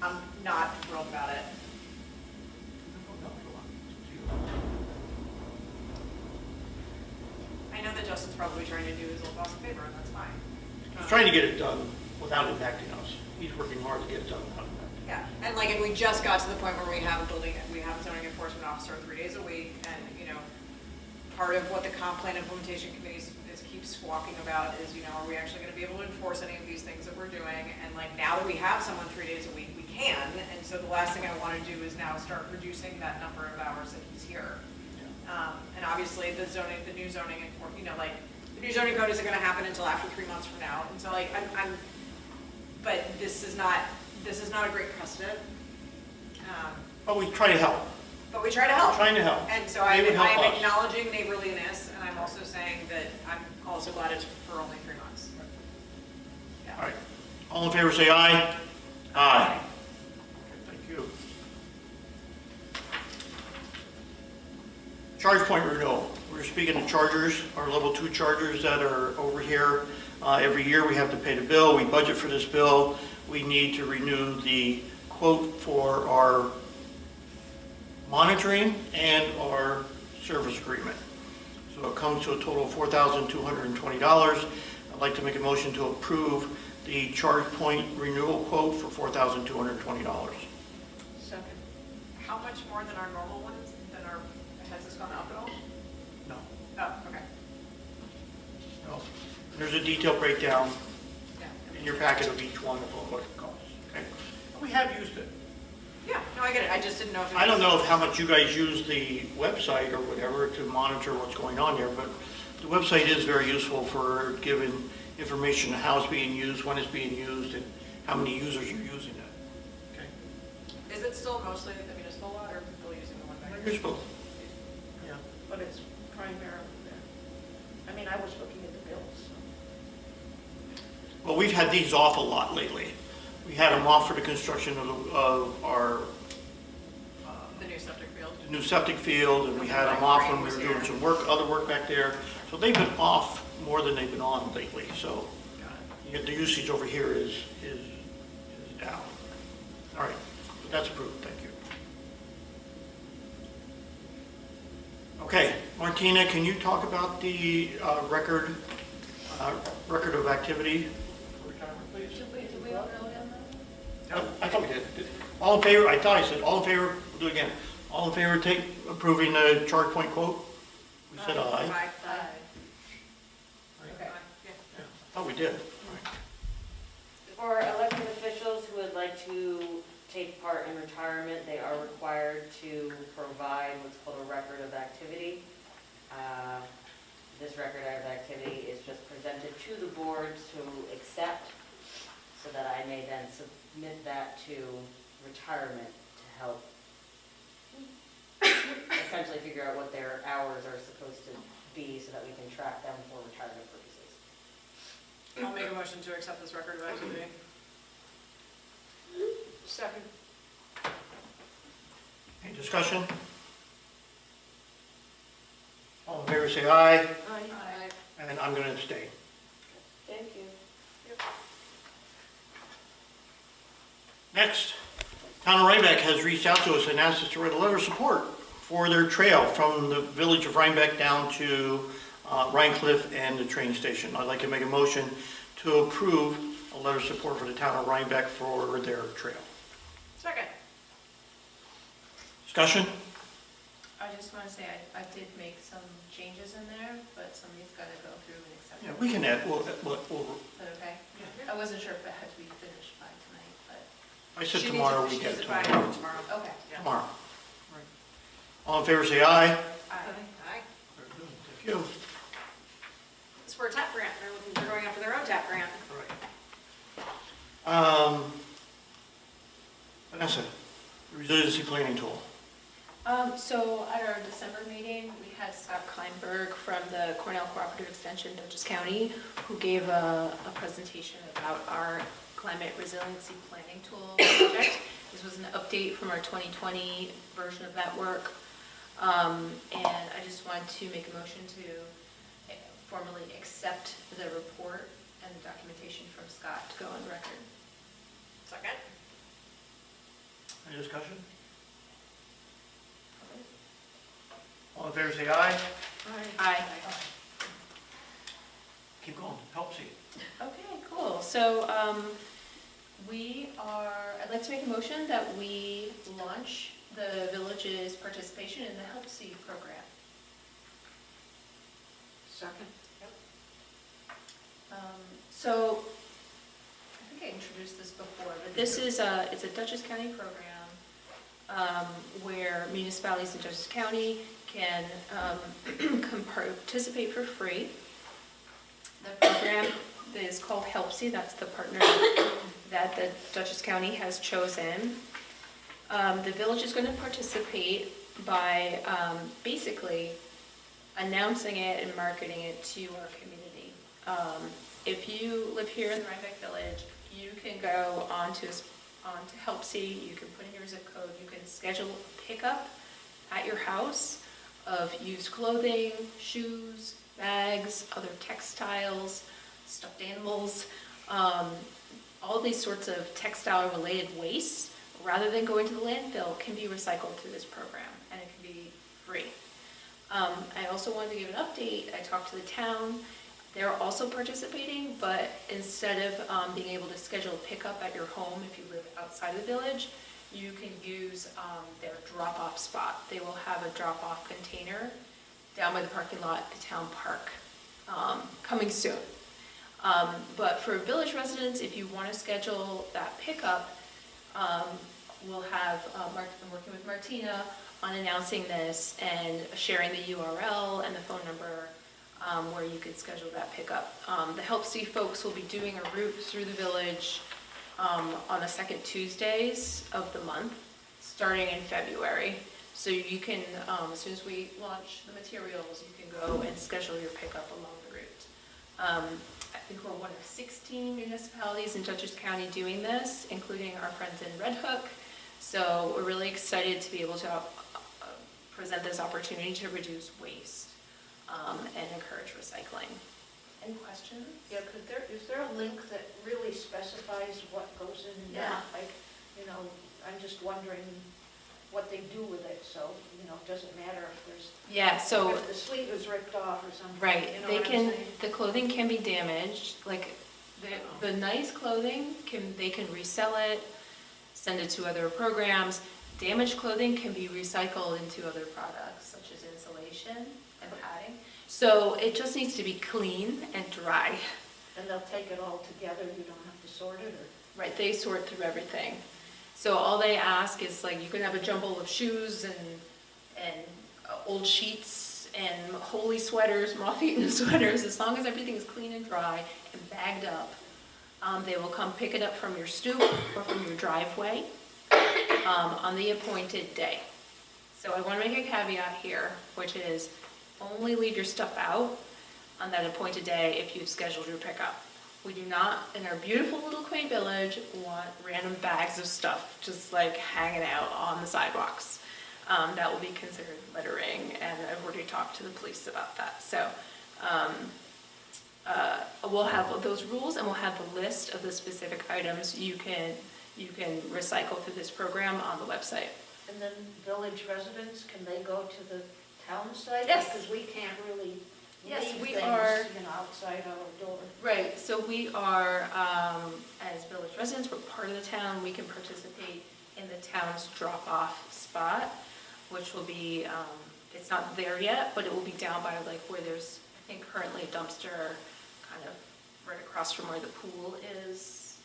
I'm not thrilled about it. I know that Justin's probably trying to do his little boss a favor, and that's fine. He's trying to get it done without impacting us. He's working hard to get it done without impacting. Yeah, and like, and we just got to the point where we have a zoning enforcement officer 3 days a week, and, part of what the comp plan implementation committee is keeps squawking about is, are we actually gonna be able to enforce any of these things that we're doing? And like, now that we have someone 3 days a week, we can, and so the last thing I wanna do is now start reducing that number of hours that he's here. And obviously, the new zoning, the new zoning code isn't gonna happen until after 3 months from now, and so like, but this is not a great precedent. But we try to help. But we try to help. We're trying to help. And so They would help I'm us. acknowledging neighborliness, and I'm also saying that I'm also glad it's for only 3 months. Yeah. All right. All in favor, say aye. Aye. Okay, thank you. Charge point renewal. We're speaking of chargers, our level 2 chargers that are over here. Every year we have to pay the bill. We budget for this bill. We need to renew the quote for our monitoring and our service agreement. So it comes to a total of $4,220. I'd like to make a motion to approve the charge point renewal quote for $4,220. Second. How much more than our normal ones, has this gone up at all? No, Oh, okay. no. There's a detailed breakdown Yeah. in your packet of each one of what it costs, okay? And we have used it. Yeah, no, I get it. I just didn't know if it was. I don't know how much you guys use the website or whatever to monitor what's going on there, but the website is very useful for giving information on how it's being used, when it's being used, and how many users are using it. Okay? Is it still mostly the municipal lot, or are people using the one back You're here? supposed, yeah. But it's primarily there. I mean, I was looking at the bills, so. Well, we've had these off a lot lately. We had them off for the construction of our The new septic field? new septic field, and we had them off when we were doing some work, other work back there. So they've been off more than they've been on lately, so the usage over here is down. All right, but that's approved, thank you. Okay, Martina, can you talk about the record of activity for retirement, please? Did we all vote on that? I thought we did. All in favor, I thought I said, all in favor, we'll do it again. All in favor, approving the charge point quote? We said aye. Aye. Aye. Okay. Yeah. Yeah, I thought we did. For elected officials who would like to take part in retirement, they are required to provide what's called a record of activity. this record of activity is just presented to the board to accept, so that I may then submit that to retirement to help essentially figure out what their hours are supposed to be so that we can track them for retirement purposes. I'll make a motion to accept this record of activity. Second. Any discussion? All in favor, say aye, Aye. and I'm going to abstain. Thank you. Next, Town of Rhinebeck has reached out to us and asked us to write a letter of support for their trail from the village of Rhinebeck down to Rhinecliff and the train station. I'd like to make a motion to approve a letter of support for the Town of Rhinebeck for their trail. Second. Discussion? I just want to say, I did make some changes in there, but somebody's got to go through and accept Yeah, it. we can add, we'll, Is that okay? I wasn't sure if it had to be finished by tonight, but, I said She tomorrow needs we get to it find tomorrow. out tomorrow. okay. Yeah. Tomorrow. All in favor, say aye. Aye. Thank you. It's for a tap grant. They're going after their own tap grant. Right. Vanessa, resiliency planning tool. So at our December meeting, we had Scott Kleinberg from the Cornell Cooperative Extension, Dutchess County, who gave a presentation about our climate resiliency planning tool project. This was an update from our 2020 version of that work. And I just wanted to make a motion to formally accept the report and the documentation from Scott to go on record. Second. Any discussion? All in favor, say aye. Aye. Keep going, help see. Okay, cool. So I'd like to make a motion that we launch the village's participation in the Help Seed program. Second. So I think I introduced this before, but this is it's a Dutchess County program where municipalities in Dutchess County can participate for free. The program is called HelpSee. That's the partner that the Dutchess County has chosen. The village is going to participate by basically announcing it and marketing it to our community. If you live here in the Rhinebeck Village, you can go onto HelpSee, you can put in your zip code, you can schedule a pickup at your house of used clothing, shoes, bags, other textiles, stuffed animals, all these sorts of textile-related waste, rather than going to the landfill, can be recycled through this program, and it can be free. I also wanted to give an update. I talked to the town. They're also participating, but instead of being able to schedule a pickup at your home if you live outside the village, you can use their drop-off spot. They will have a drop-off container down by the parking lot at the town park, coming soon. But for village residents, if you want to schedule that pickup, we'll have, I'm working with Martina on announcing this and sharing the URL and the phone number where you could schedule that pickup. The HelpSee folks will be doing a route through the village on the second Tuesdays of the month, starting in February. So you can, as soon as we launch the materials, you can go and schedule your pickup along the route. I think we're one of 16 municipalities in Dutchess County doing this, including our friends in Red Hook. So we're really excited to be able to present this opportunity to reduce waste and encourage recycling. Any questions? Yeah, is there a link that really specifies what goes in there? Yeah. Like, I'm just wondering what they do with it, so, it doesn't matter if Yeah, so, if the sleeve is ripped off or something. right, you know they what I'm can, saying? the clothing can be damaged, like, the nice clothing, they can resell it, send it to other programs. Damaged clothing can be recycled into other products, such as insulation and padding. So it just needs to be clean and dry. And they'll take it all together, you don't have to sort it, or? Right, they sort through everything. So all they ask is, like, you can have a jumble of shoes and old sheets and holy sweaters, moth-eaten sweaters, as long as everything is clean and dry and bagged up, they will come pick it up from your stoop or from your driveway on the appointed day. So I want to make a caveat here, which is only leave your stuff out on that appointed day if you've scheduled your pickup. We do not, in our beautiful little quaint village, want random bags of stuff just like hanging out on the sidewalks. That will be considered littering, and I've already talked to the police about that. So we'll have those rules, and we'll have the list of the specific items you can recycle through this program on the website. And then village residents, can they go to the town site? Yes. Because we can't really Yes, leave we things, are. Outside our door. Right, so we are, as village residents, we're part of the town, we can participate in the town's drop-off spot, which will be, it's not there yet, but it will be down by like where there's, I think currently a dumpster, kind of right across from where the pool is,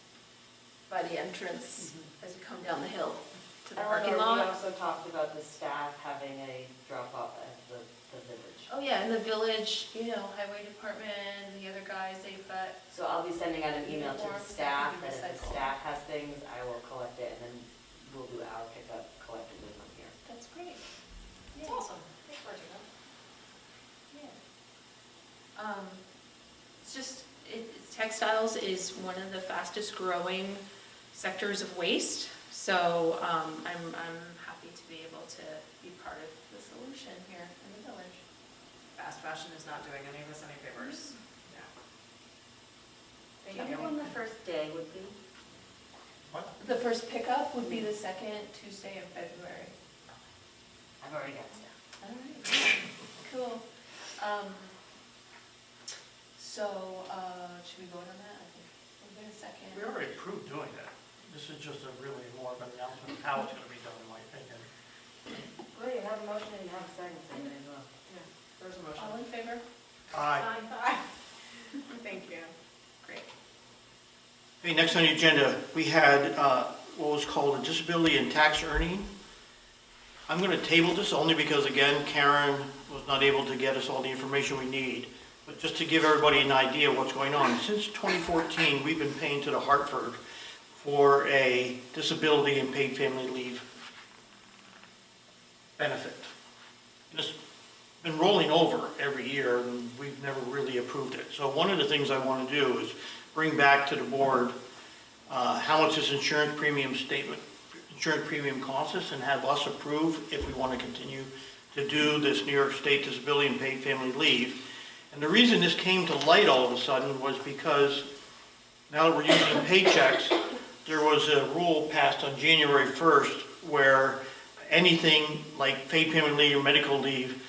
by the entrance as you come down the hill to the parking Eleanor, we lot. also talked about the staff having a drop-off at the village. Oh yeah, in the village, highway department, the other guys, they've got, So I'll be sending out an email to the Uniforms staff, that that can be if the recycled. staff has things, I will collect it, and then we'll do our pickup collectively from here. that's great. It's Yeah. awesome. Look forward to that. Yeah. It's just, textiles is one of the fastest growing sectors of waste, so I'm happy to be able to be part of the solution here in the village. Fast fashion is not doing any of us any favors. Yeah. Do Thank you know when you. the first day would be? What? The first pickup would be the second Tuesday of February. I've already got stuff. All right, cool. So, should we vote on that? I think we'll get a second. We already approved doing that. This is just a really more of an announcement of how it's going to be done, in my opinion. Well, you have a motion and you have a second, so you may as well. Yeah, there's a motion. All in favor? Aye. Aye. Thank you. Great. Okay, next on the agenda, we had what was called a disability and tax earning. I'm going to table this only because, again, Karen was not able to get us all the information we need. But just to give everybody an idea of what's going on, since 2014, we've been paying to the Hartford for a disability and paid family leave benefit. And it's been rolling over every year, and we've never really approved it. So one of the things I want to do is bring back to the board how much this insurance premium costs us, and have us approve if we want to continue to do this New York State disability and paid family leave. And the reason this came to light all of a sudden was because now that we're using paychecks, there was a rule passed on January 1st where anything like paid family leave or medical leave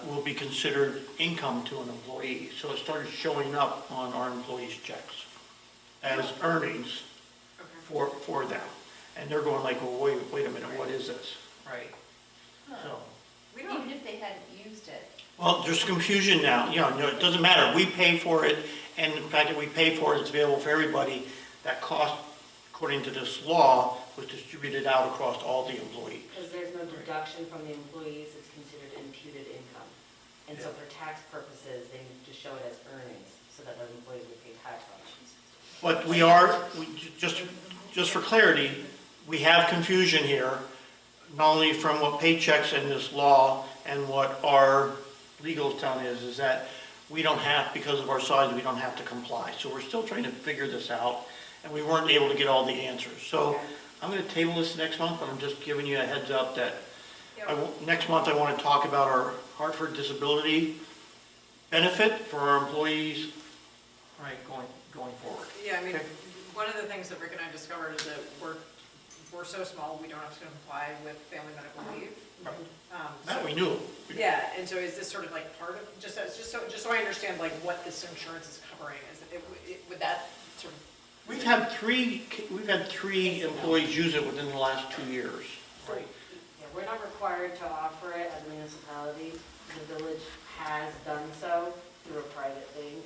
will be considered income to an employee. So it started showing up on our employees' checks as earnings for them. And they're going like, well, wait a minute, what is this? Right. So. We don't, Even if they hadn't used it. Well, there's confusion now, it doesn't matter, we pay for it, and the fact that we pay for it, it's available for everybody. That cost, according to this law, was distributed out across all the employees. Because there's no deduction from the employees, it's considered imputed income. And so for tax purposes, they need to show it as earnings, so that the employees would pay tax on it. But just for clarity, we have confusion here, not only from what paychecks in this law and what our legal is telling us, is that we don't have, because of our size, we don't have to comply. So we're still trying to figure this out, and we weren't able to get all the answers. So I'm going to table this next month, but I'm just giving you a heads up that next month I want to talk about our Hartford disability benefit for our employees, right, going forward. yeah, I mean, Okay. one of the things that Rick and I discovered is that we're so small, we don't have to comply with family medical leave. Right. So- That we knew. Yeah, and so is this sort of like part of, just so I understand like what this insurance is covering, would that sort of? We've had three employees use it within the last 2 years. Right. Yeah, we're not required to offer it as a municipality. The village has done so through a private thing.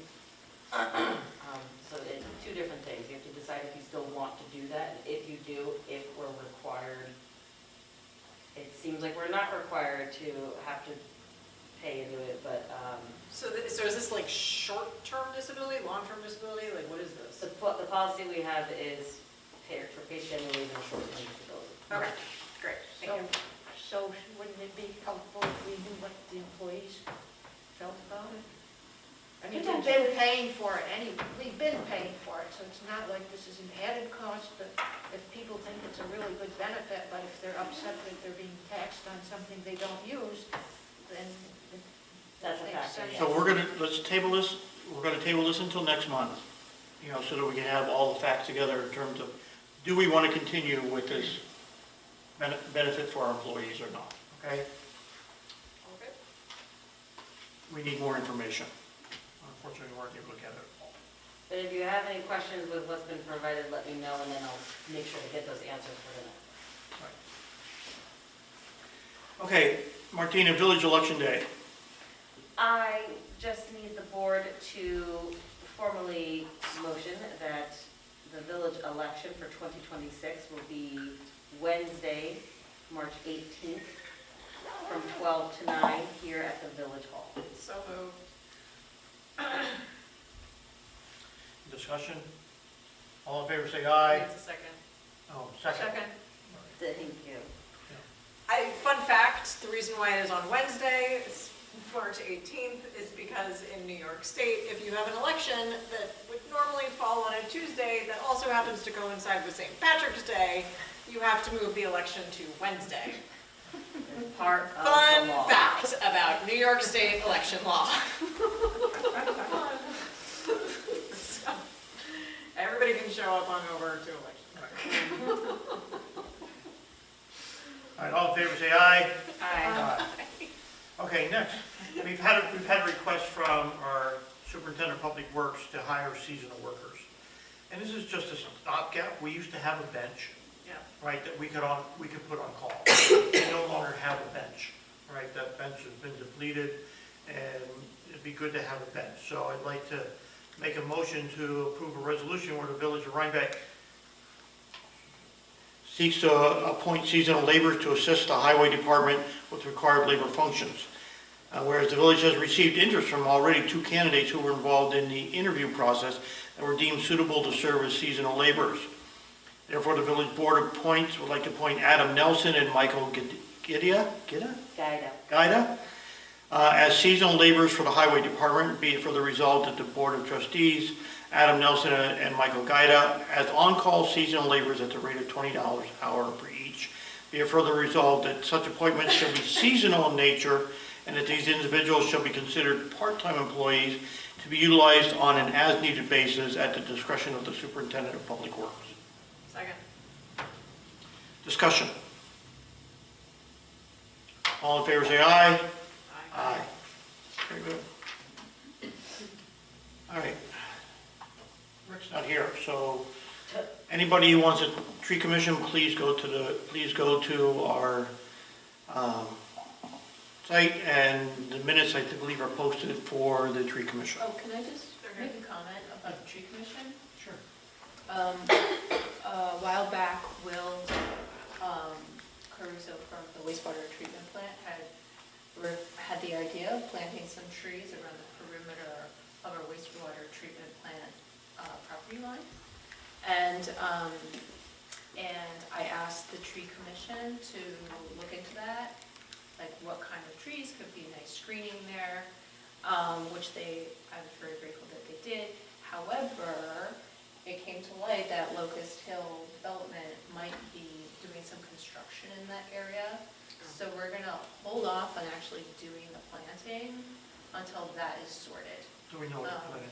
So it's two different things. You have to decide if you still want to do that. And if you do, if we're required, it seems like we're not required to have to pay into it, but, So is this like short-term disability, long-term disability, like what is this? the policy we have is paid for paid family leave and short-term disability. Okay, great, thank you. So wouldn't it be helpful if we knew what the employees felt about it? I mean, we've been paying for it we've been paying for it, so it's not like this is an added cost, but if people think it's a really good benefit, but if they're upset that they're being taxed on something they don't use, then it That's a makes factor, sense. yeah. So let's table this, we're gonna table this until next month, you know, so that we can have all the facts together in terms of, do we want to continue with this benefit for our employees or not, okay? Okay. We need more information. Unfortunately, we weren't able to get it all. But if you have any questions with what's been provided, let me know, and then I'll make sure to get those answers for tonight. Okay, Martina, Village Election Day. I just need the board to formally motion that the village election for 2026 will be Wednesday, March 18th, from 12 to 9 here at the Village Hall. So moved. Discussion? All in favor, say aye. It's a second. Oh, second. Thank you. Fun fact, the reason why it is on Wednesday, it's March 18th, is because in New York State, if you have an election that would normally fall on a Tuesday that also happens to coincide with St. Patrick's Day, you have to move the election to Wednesday. It's part of the Fun law. fact about New York State election law. So, everybody can show up hungover to election. All right, all in favor, say aye. Aye. Okay, next, we've had a request from our Superintendent of Public Works to hire seasonal workers. And this is just a stopgap. We used to have a bench, Yeah. right, that we could put on call. We no longer have a bench, right? That bench has been depleted, and it'd be good to have a bench. So I'd like to make a motion to approve a resolution where the Village of Rhinebeck seeks to appoint seasonal laborers to assist the Highway Department with required labor functions. Whereas the village has received interest from already 2 candidates who were involved in the interview process and were deemed suitable to serve as seasonal laborers. Therefore, the village board would like to appoint Adam Nelson and Michael Guida as seasonal laborers for the Highway Department, be it for the result that the Board of Trustees, Adam Nelson and Michael Guida, as on-call seasonal laborers at the rate of $20 an hour per each. Be it further resolved that such appointments shall be seasonal in nature and that these individuals shall be considered part-time employees to be utilized on an as-needed basis at the discretion of the Superintendent of Public Works. Second. Discussion. All in favor say aye. Aye. Very good. All right. Rick's not here, so anybody who wants a tree commission, please go to our site, and the minutes, I believe, are posted for the tree commission. Oh, can I just make a comment about the tree commission? Sure. A while back, Will Caruso from the wastewater treatment plant had the idea of planting some trees around the perimeter of our wastewater treatment plant property line. And I asked the tree commission to look into that, like what kind of trees could be nice screening there, which I was very grateful that they did. However, it came to light that Locust Hill Development might be doing some construction in that area. So we're gonna hold off on actually doing the planting until that is sorted. So we know what to plan.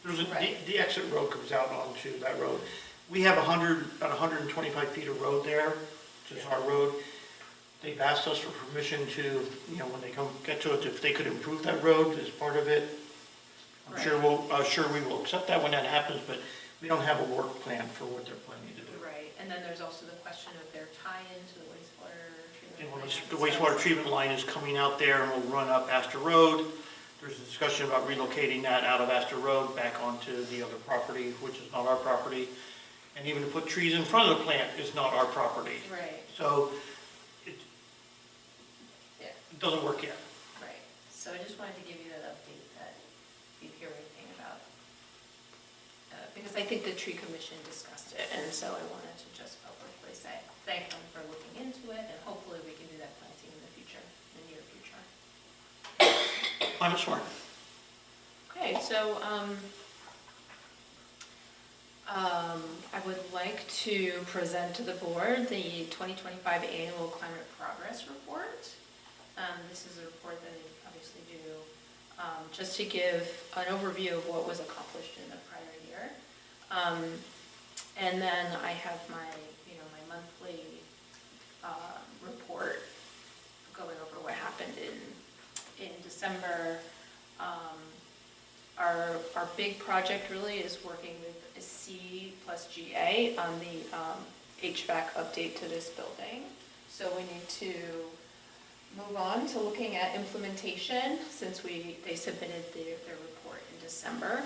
There's Right. the exit road comes out onto that road. We have about 125 feet of road there, which is our road. They've asked us for permission to, when they come get to it, if they could improve that road as part of it. I'm sure we will accept that when that happens, but we don't have a work plan for what they're planning to do. Right, and then there's also the question of their tie-in to the wastewater And treatment when plant. the wastewater treatment line is coming out there and will run up Astor Road, there's a discussion about relocating that out of Astor Road back onto the other property, which is not our property. And even to put trees in front of the plant is not our property. Right, So it yeah, doesn't work yet. right. So I just wanted to give you that update, that if you hear anything about, because I think the tree commission discussed it, and so I wanted to just publicly say, thank them for looking into it, and hopefully we can do that planting in the future, in the near future. Climate smart. Okay, so, I would like to present to the board the 2025 Annual Climate Progress Report. This is a report that I obviously do, just to give an overview of what was accomplished in the prior year. And then I have my, my monthly report going over what happened in December. Our big project really is working with C plus GA on the HVAC update to this building. So we need to move on to looking at implementation, since they submitted their report in December.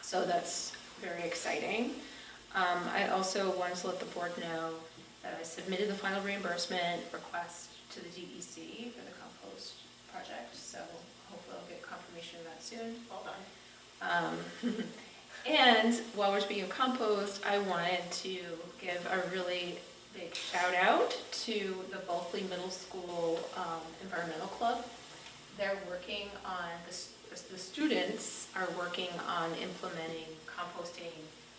So that's very exciting. I also wanted to let the board know that I submitted the final reimbursement request to the DEC for the compost project, so hopefully I'll get confirmation of that soon. Well done. And while we're speaking of compost, I wanted to give a really big shout out to the Bulkley Middle School Environmental Club. They're working on, the students are working on implementing composting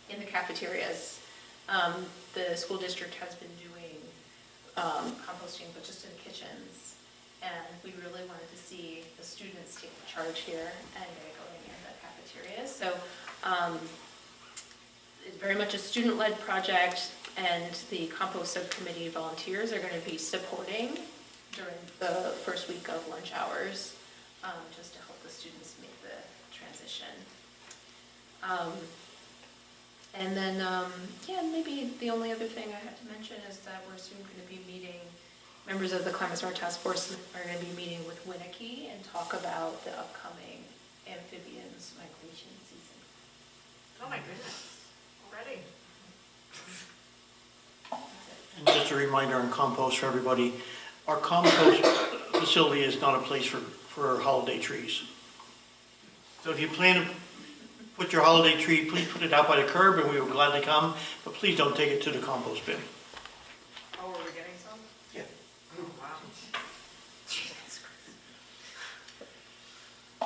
in the cafeterias. The school district has been doing composting, but just in the kitchens. And we really wanted to see the students take the charge here and get it going in the cafeterias. So it's very much a student-led project, and the compost subcommittee volunteers are going to be supporting during the first week of lunch hours, just to help the students make the transition. And then, maybe the only other thing I have to mention is that we're soon going to be meeting, members of the Climate Smart Task Force are going to be meeting with Winnicke and talk about the upcoming amphibians migration season. Oh my goodness, already? And just a reminder on compost for everybody, our compost facility is not a place for holiday trees. So if you plan to put your holiday tree, please put it out by the curb and we will gladly come, but please don't take it to the compost bin. Oh, are we getting some? Yeah. Oh,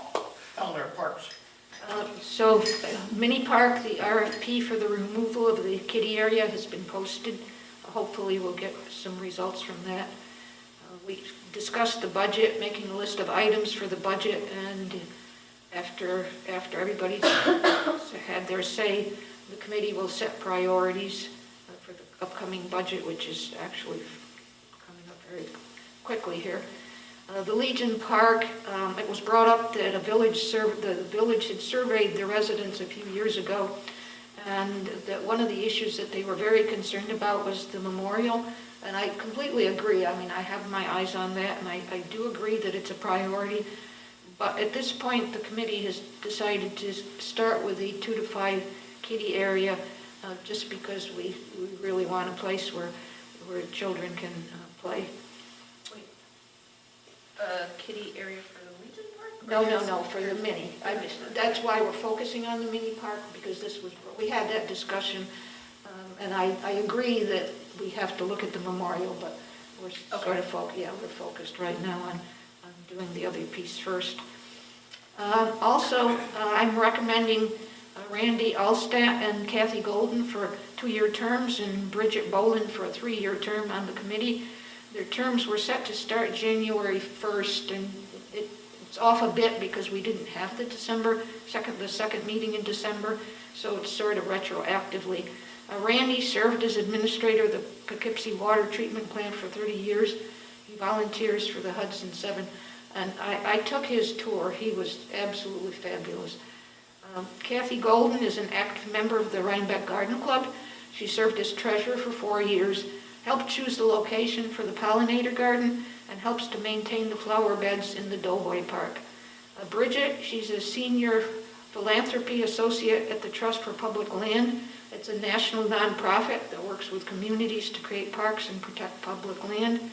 wow. Eleanor, parks. So, Mini Park, the RFP for the removal of the kiddie area has been posted. Hopefully we'll get some results from that. We discussed the budget, making a list of items for the budget, and after everybody's had their say, the committee will set priorities for the upcoming budget, which is actually coming up very quickly here. The Legion Park, it was brought up that the village had surveyed the residents a few years ago, and that one of the issues that they were very concerned about was the memorial, and I completely agree. I mean, I have my eyes on that, and I do agree that it's a priority. But at this point, the committee has decided to start with the 2 to 5 kiddie area, just because we really want a place where children can play. Kiddie area for the Legion Park? No, for the mini. That's why we're focusing on the mini park, because we had that discussion, and I agree that we have to look at the memorial, but we're sort of we're focused right now on doing the other piece first. Also, I'm recommending Randy Allstat and Kathy Golden for 2-year terms, and Bridget Boland for a 3-year term on the committee. Their terms were set to start January 1st, and it's off a bit because we didn't have the second meeting in December, so it's sort of retroactively. Randy served as administrator of the Poughkeepsie Water Treatment Plant for 30 years. He volunteers for the Hudson 7, and I took his tour. He was absolutely fabulous. Kathy Golden is an active member of the Rhinebeck Garden Club. She served as treasurer for 4 years, helped choose the location for the pollinator garden, and helps to maintain the flower beds in the Doughboy Park. Bridget, she's a senior philanthropy associate at the Trust for Public Land. It's a national nonprofit that works with communities to create parks and protect public land.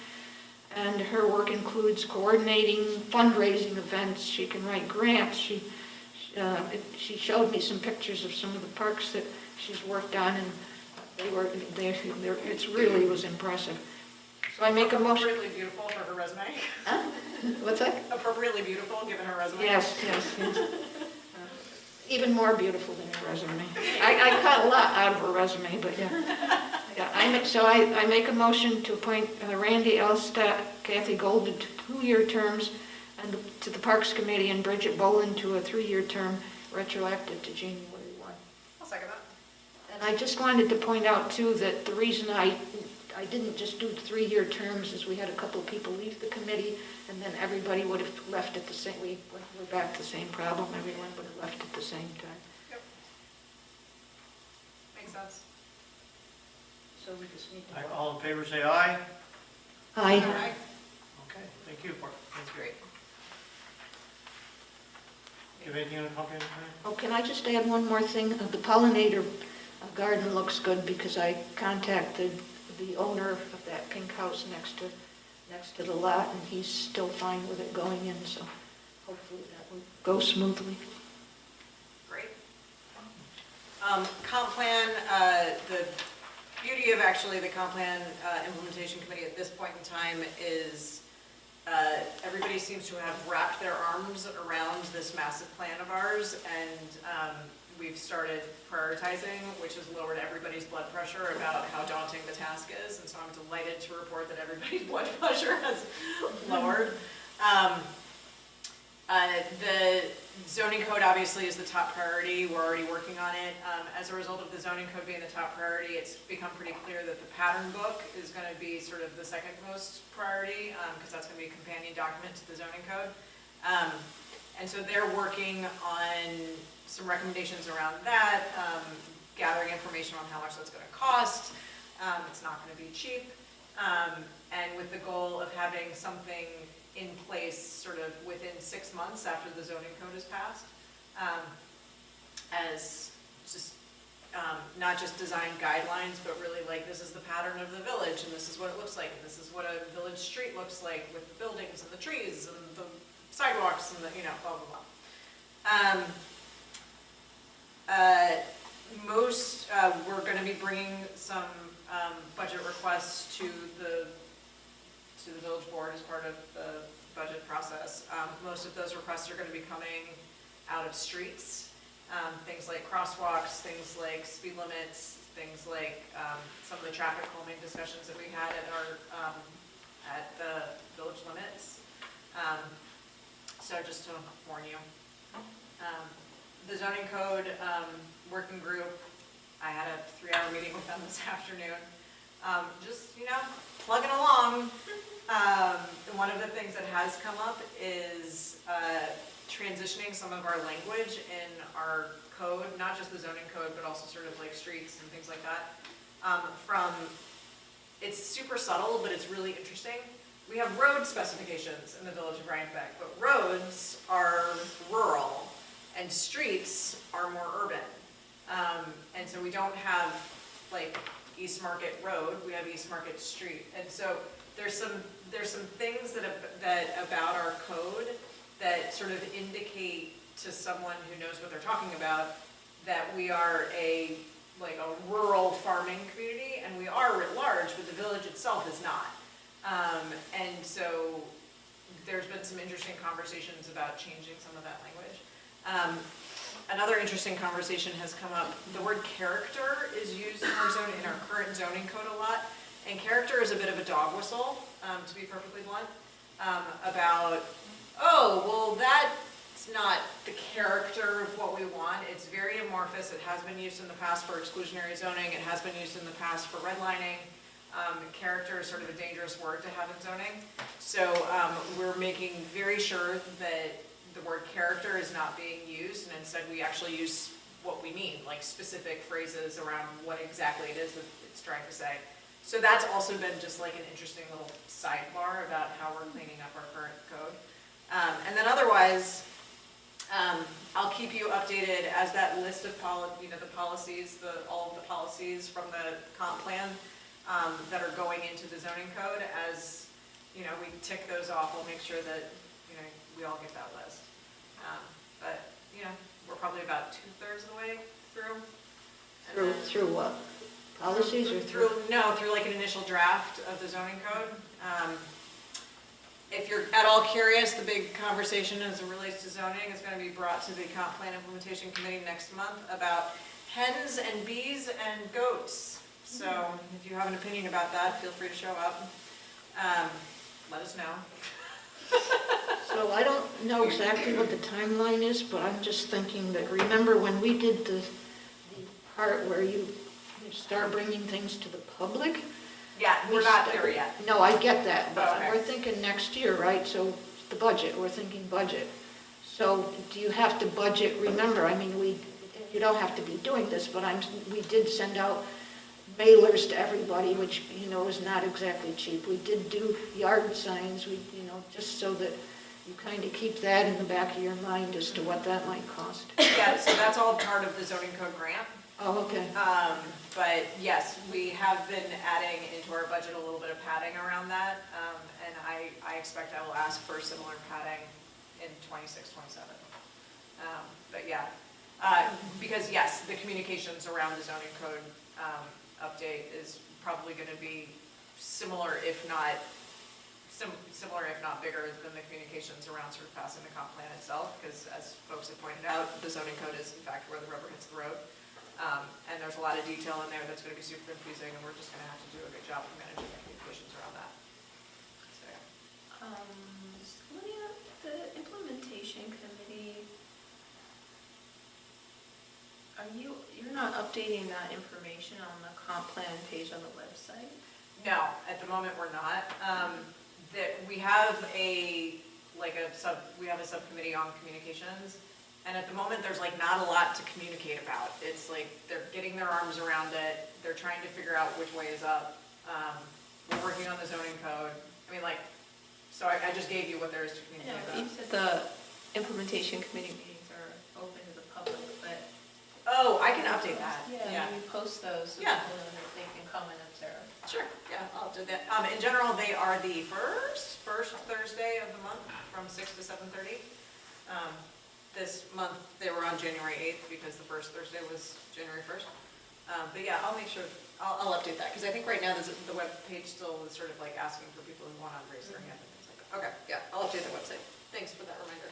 And her work includes coordinating fundraising events. She can write grants. She showed me some pictures of some of the parks that she's worked on, and it really was impressive. So I make a motion. Appropriately beautiful for her resume. Huh? What's that? Appropriately beautiful, given her resume. Yes. Even more beautiful than her resume. I cut a lot out of her resume, but yeah. I make a motion to appoint Randy Elstad, Kathy Golden to 2-year terms, and to the Parks Committee, and Bridget Boland to a 3-year term, retroactive to January 1. I'll second that. And I just wanted to point out too that the reason I didn't just do 3-year terms is we had a couple of people leave the committee, and then everybody would have left at the same, we're back to the same problem, everyone would have left at the same time. Yep. Makes sense. So we just need All right, to. all in favor, say aye. Aye. All right, Okay, thank you, Bart. Thank you. great. You have anything on the comprehensive plan? Oh, can I just add one more thing? The pollinator garden looks good because I contacted the owner of that pink house next to the lot, and he's still fine with it going in, so hopefully that will go smoothly. Great. Comp plan, the beauty of actually the comp plan implementation committee at this point in time is everybody seems to have wrapped their arms around this massive plan of ours, and we've started prioritizing, which has lowered everybody's blood pressure about how daunting the task is, and so I'm delighted to report that everybody's blood pressure has lowered. The zoning code obviously is the top priority. We're already working on it. As a result of the zoning code being the top priority, it's become pretty clear that the pattern book is going to be sort of the second most priority, because that's going to be a companion document to the zoning code. And so they're working on some recommendations around that, gathering information on how much that's going to cost. It's not going to be cheap. And with the goal of having something in place sort of within 6 months after the zoning code is passed, as just not just design guidelines, but really like this is the pattern of the village, and this is what it looks like, and this is what a village street looks like with the buildings and the trees and the sidewalks and the, blah, blah, blah. We're going to be bringing some budget requests to the village board as part of the budget process. Most of those requests are going to be coming out of streets, things like crosswalks, things like speed limits, things like some of the traffic calming discussions that we had at the village limits. So just to warn you. The zoning code working group, I had a 3-hour meeting with them this afternoon. Just, plugging along. One of the things that has come up is transitioning some of our language in our code, not just the zoning code, but also sort of like streets and things like that, it's super subtle, but it's really interesting. We have road specifications in the village of Rhinebeck, but roads are rural and streets are more urban. And so we don't have like East Market Road, we have East Market Street. And so there's some things that about our code that sort of indicate to someone who knows what they're talking about that we are a rural farming community, and we are writ large, but the village itself is not. And so there's been some interesting conversations about changing some of that language. Another interesting conversation has come up. The word character is used in our current zoning code a lot, and character is a bit of a dog whistle, to be perfectly blunt, about, that's not the character of what we want. It's very amorphous. It has been used in the past for exclusionary zoning. It has been used in the past for redlining. Character is sort of a dangerous word to have in zoning. So we're making very sure that the word character is not being used, and instead we actually use what we mean, like specific phrases around what exactly it is that it's trying to say. So that's also been just like an interesting little sidebar about how we're cleaning up our current code. And then otherwise, I'll keep you updated as that list of the policies, all of the policies from the comp plan that are going into the zoning code, as you know, we tick those off, we'll make sure that, you know, we all get that list. But, you know, we're probably about 2/3 of the way through. And then- Through what? Policies or through? Through like an initial draft of the zoning code. If you're at all curious, the big conversation as it relates to zoning is going to be brought to the comp plan implementation committee next month about hens and bees and goats. So if you have an opinion about that, feel free to show up. Let us know. So I don't know exactly what the timeline is, but I'm just thinking that, remember when we did the part where you start bringing things to the public? Yeah, we're not there yet. No, I get that, but Okay. we're thinking next year, right? So the budget, we're thinking budget. So do you have to budget, remember, I mean, you don't have to be doing this, but we did send out mailers to everybody, which, you know, is not exactly cheap. We did do yard signs, just so that you kind of keep that in the back of your mind as to what that might cost. Yeah, so that's all part of the zoning code grant. Oh, okay. But yes, we have been adding into our budget a little bit of padding around that. And I expect I will ask for similar padding in 26, 27. But yeah, because yes, the communications around the zoning code update is probably going to be similar, if not bigger than the communications around surpassing the comp plan itself, because as folks have pointed out, the zoning code is in fact where the rubber hits the road. And there's a lot of detail in there that's going to be super confusing, and we're just going to have to do a good job of managing the communications around that. So, yeah. Lydia, the implementation committee, you're not updating that information on the comp plan page on the website? No, at the moment we're not. We have a subcommittee on communications, and at the moment there's like not a lot to communicate about. It's like they're getting their arms around it. They're trying to figure out which way is up. We're working on the zoning code. I mean, like, so I just gave you what there is to I communicate know, you about. said the implementation committee meetings are open to the public, but. Oh, I can update that. Yeah, maybe post those so Yeah. people know that they can come and observe. Sure, yeah, I'll do that. In general, they are the first Thursday of the month from 6 to 7:30. This month, they were on January 8th because the first Thursday was January 1st. But yeah, I'll make sure, I'll update that, because I think right now the web page still is sort of like asking for people who want to raise their hand and things like that. Okay, yeah, I'll update the website. Thanks for that reminder.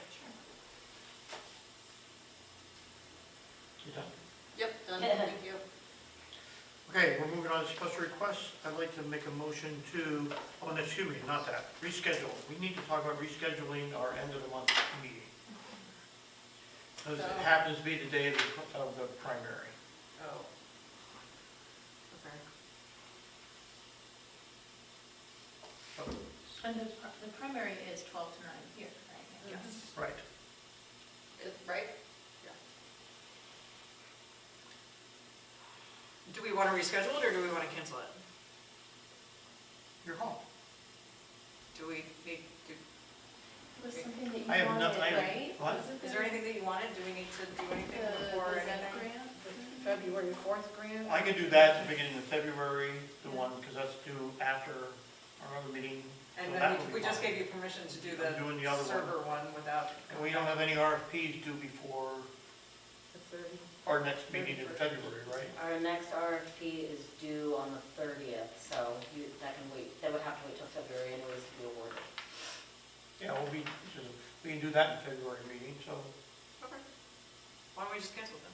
You done? Yep, done, thank you. Okay, we're moving on to special requests. I'd like to make a motion to, reschedule. We need to talk about rescheduling our end of the month meeting. Because it happens to be the day of the primary. Oh. Okay. And the primary is 12 to 9 here, right? Yes. Right. Right? Yeah. Do we want to reschedule it, or do we want to cancel it? Your call. Do we need, It was something that you I have wanted, nothing- I have- right? what? Wasn't is there anything that you wanted? Do we need to do anything before The ZEP anything? grant? February 4th grant? I could do that at the beginning of February, the one, because that's due after our other meeting. And So then that would be we just fine. gave you permission to do I'm doing the other one. server one without. And we don't have any RFPs due before The 30th. our next meeting in February, right? Our next RFP is due on the 30th, so that can wait, that would have to wait till February anyways to be awarded. Yeah, we can do that in February meeting, so. Okay. Why don't we just cancel them?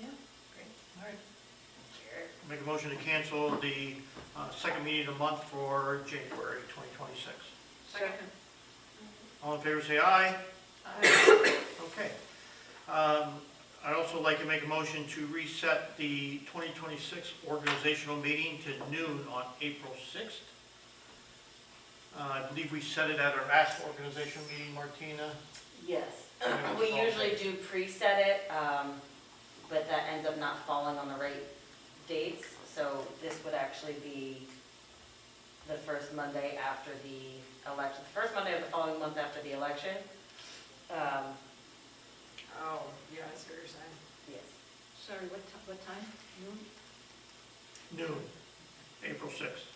Yeah. Great. All right. Sure. Make a motion to cancel the second meeting of the month for January 2026. Second. All in favor, say aye. Aye. Okay. I'd also like to make a motion to reset the 2026 organizational meeting to noon on April 6th. I believe we set it at our last organizational meeting, Martina. Yes, we usually do preset it, but that ends up not falling on the right dates. So this would actually be the first Monday after the election, the first Monday of the following month after the election. Oh, yeah, I see what you're saying. Yes. Sorry, what time? Noon? Noon, April 6th.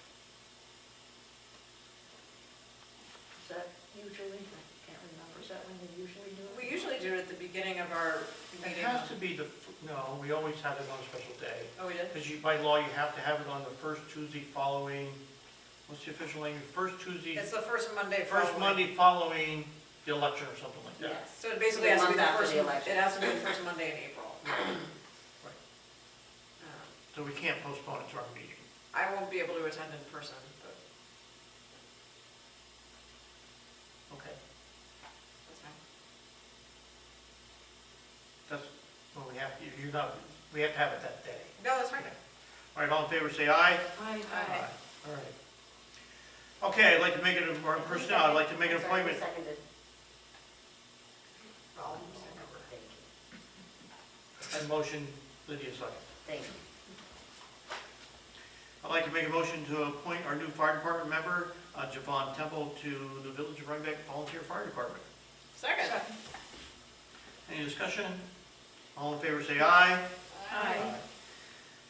usually? I can't remember, is that when you usually do it? We usually do it at the beginning of our It meeting. has to be no, we always have it on a special day. Oh, we did? Because by law, you have to have it on the first Tuesday following, what's the official language? First Tuesday, It's the first Monday first following. Monday following the election or something like that. Yes. So it basically The has to be month the after first, the election. it has to be the first Monday in April. Right. So we can't postpone it to our meeting. I won't be able to attend in person, but Okay. that's fine. That's what we have, you're not, we have to have it that day. No, that's fine. Okay. All right, all in favor, say aye. Aye. Aye. All right. Okay, I'd like to make it, or personnel, I'd like to make an Sorry, who appointment. seconded? I'll Thank you. And motion, Lydia second. Thank you. I'd like to make a motion to appoint our new fire department member, Javon Temple, to the Village of Rhinebeck Volunteer Fire Department. Second. Any discussion? All in favor, say aye. Aye.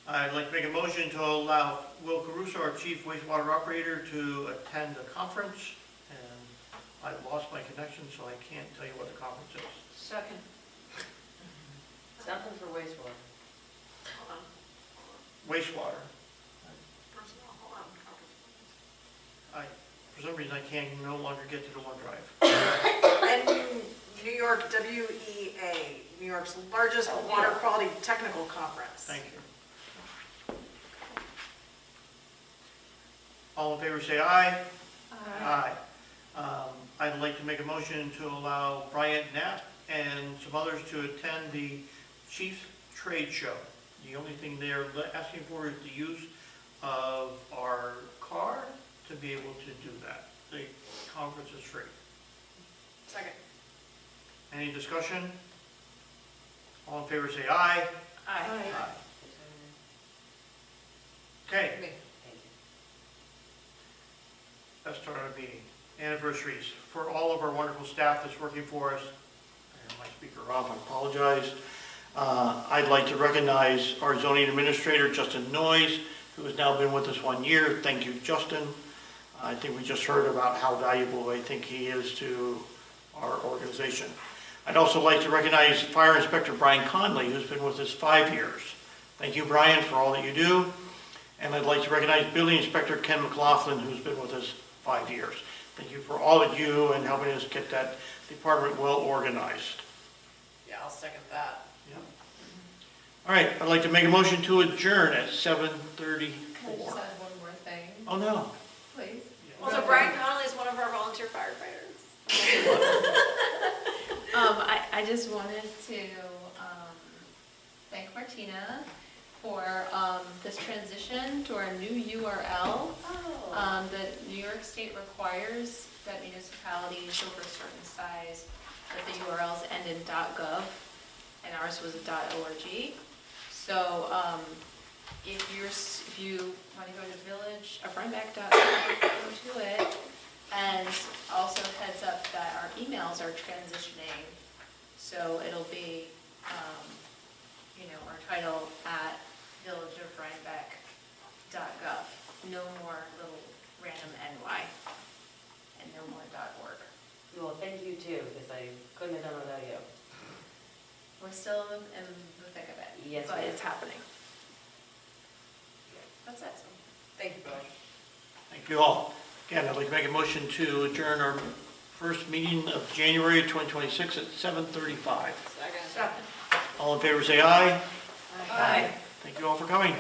I'd like to make a motion to allow Will Caruso, our chief wastewater operator, to attend the conference. And I've lost my connection, so I can't tell you what the conference is. Second. Something for wastewater. Hold on. Wastewater. Personnel, hold on. For some reason, I can no longer get to the OneDrive. And New York WEA, New York's largest water quality technical conference. Thank you. All in favor, say aye. Aye. I'd like to make a motion to allow Bryant Knapp and some others to attend the Chiefs Trade Show. The only thing they're asking for is the use of our car to be able to do that. The conference is free. Second. Any discussion? All in favor, say aye. Aye. Okay, Me. Thank you. let's start our meeting. Anniversaries. For all of our wonderful staff that's working for us, I have my speaker off, I apologize. I'd like to recognize our zoning administrator, Justin Noyes, who has now been with us 1 year. Thank you, Justin. I think we just heard about how valuable I think he is to our organization. I'd also like to recognize Fire Inspector Brian Conley, who's been with us 5 years. Thank you, Brian, for all that you do. And I'd like to recognize Building Inspector Ken McLaughlin, who's been with us 5 years. Thank you for all that you do and helping us get that department well organized. Yeah, I'll second that. Yep. All right, I'd like to make a motion to adjourn at Can I 7:34. just add one more thing, Oh, no. please? Well, so Brian Connolly is one of our volunteer firefighters. I just wanted to thank Martina for this transition to our new URL. Oh. The New York State requires that municipalities over a certain size that the URLs end in .gov, and ours was .org. So if you want to go to village.rhinebeck.org, go to it. And also heads up that our emails are transitioning, so it'll be, our title at villageofrhinebeck.gov. No more little random NY, and no more .org. Well, thank you too, because I couldn't have done without you. We're still in the thick of it, Yes, but ma'am. it's happening. That's it. Thank you, Bill. Thank you all. Again, I'd like to make a motion to adjourn our first meeting of January 2026 at 7:35. Second. Second. All in favor, say aye. Aye. Thank you all for coming.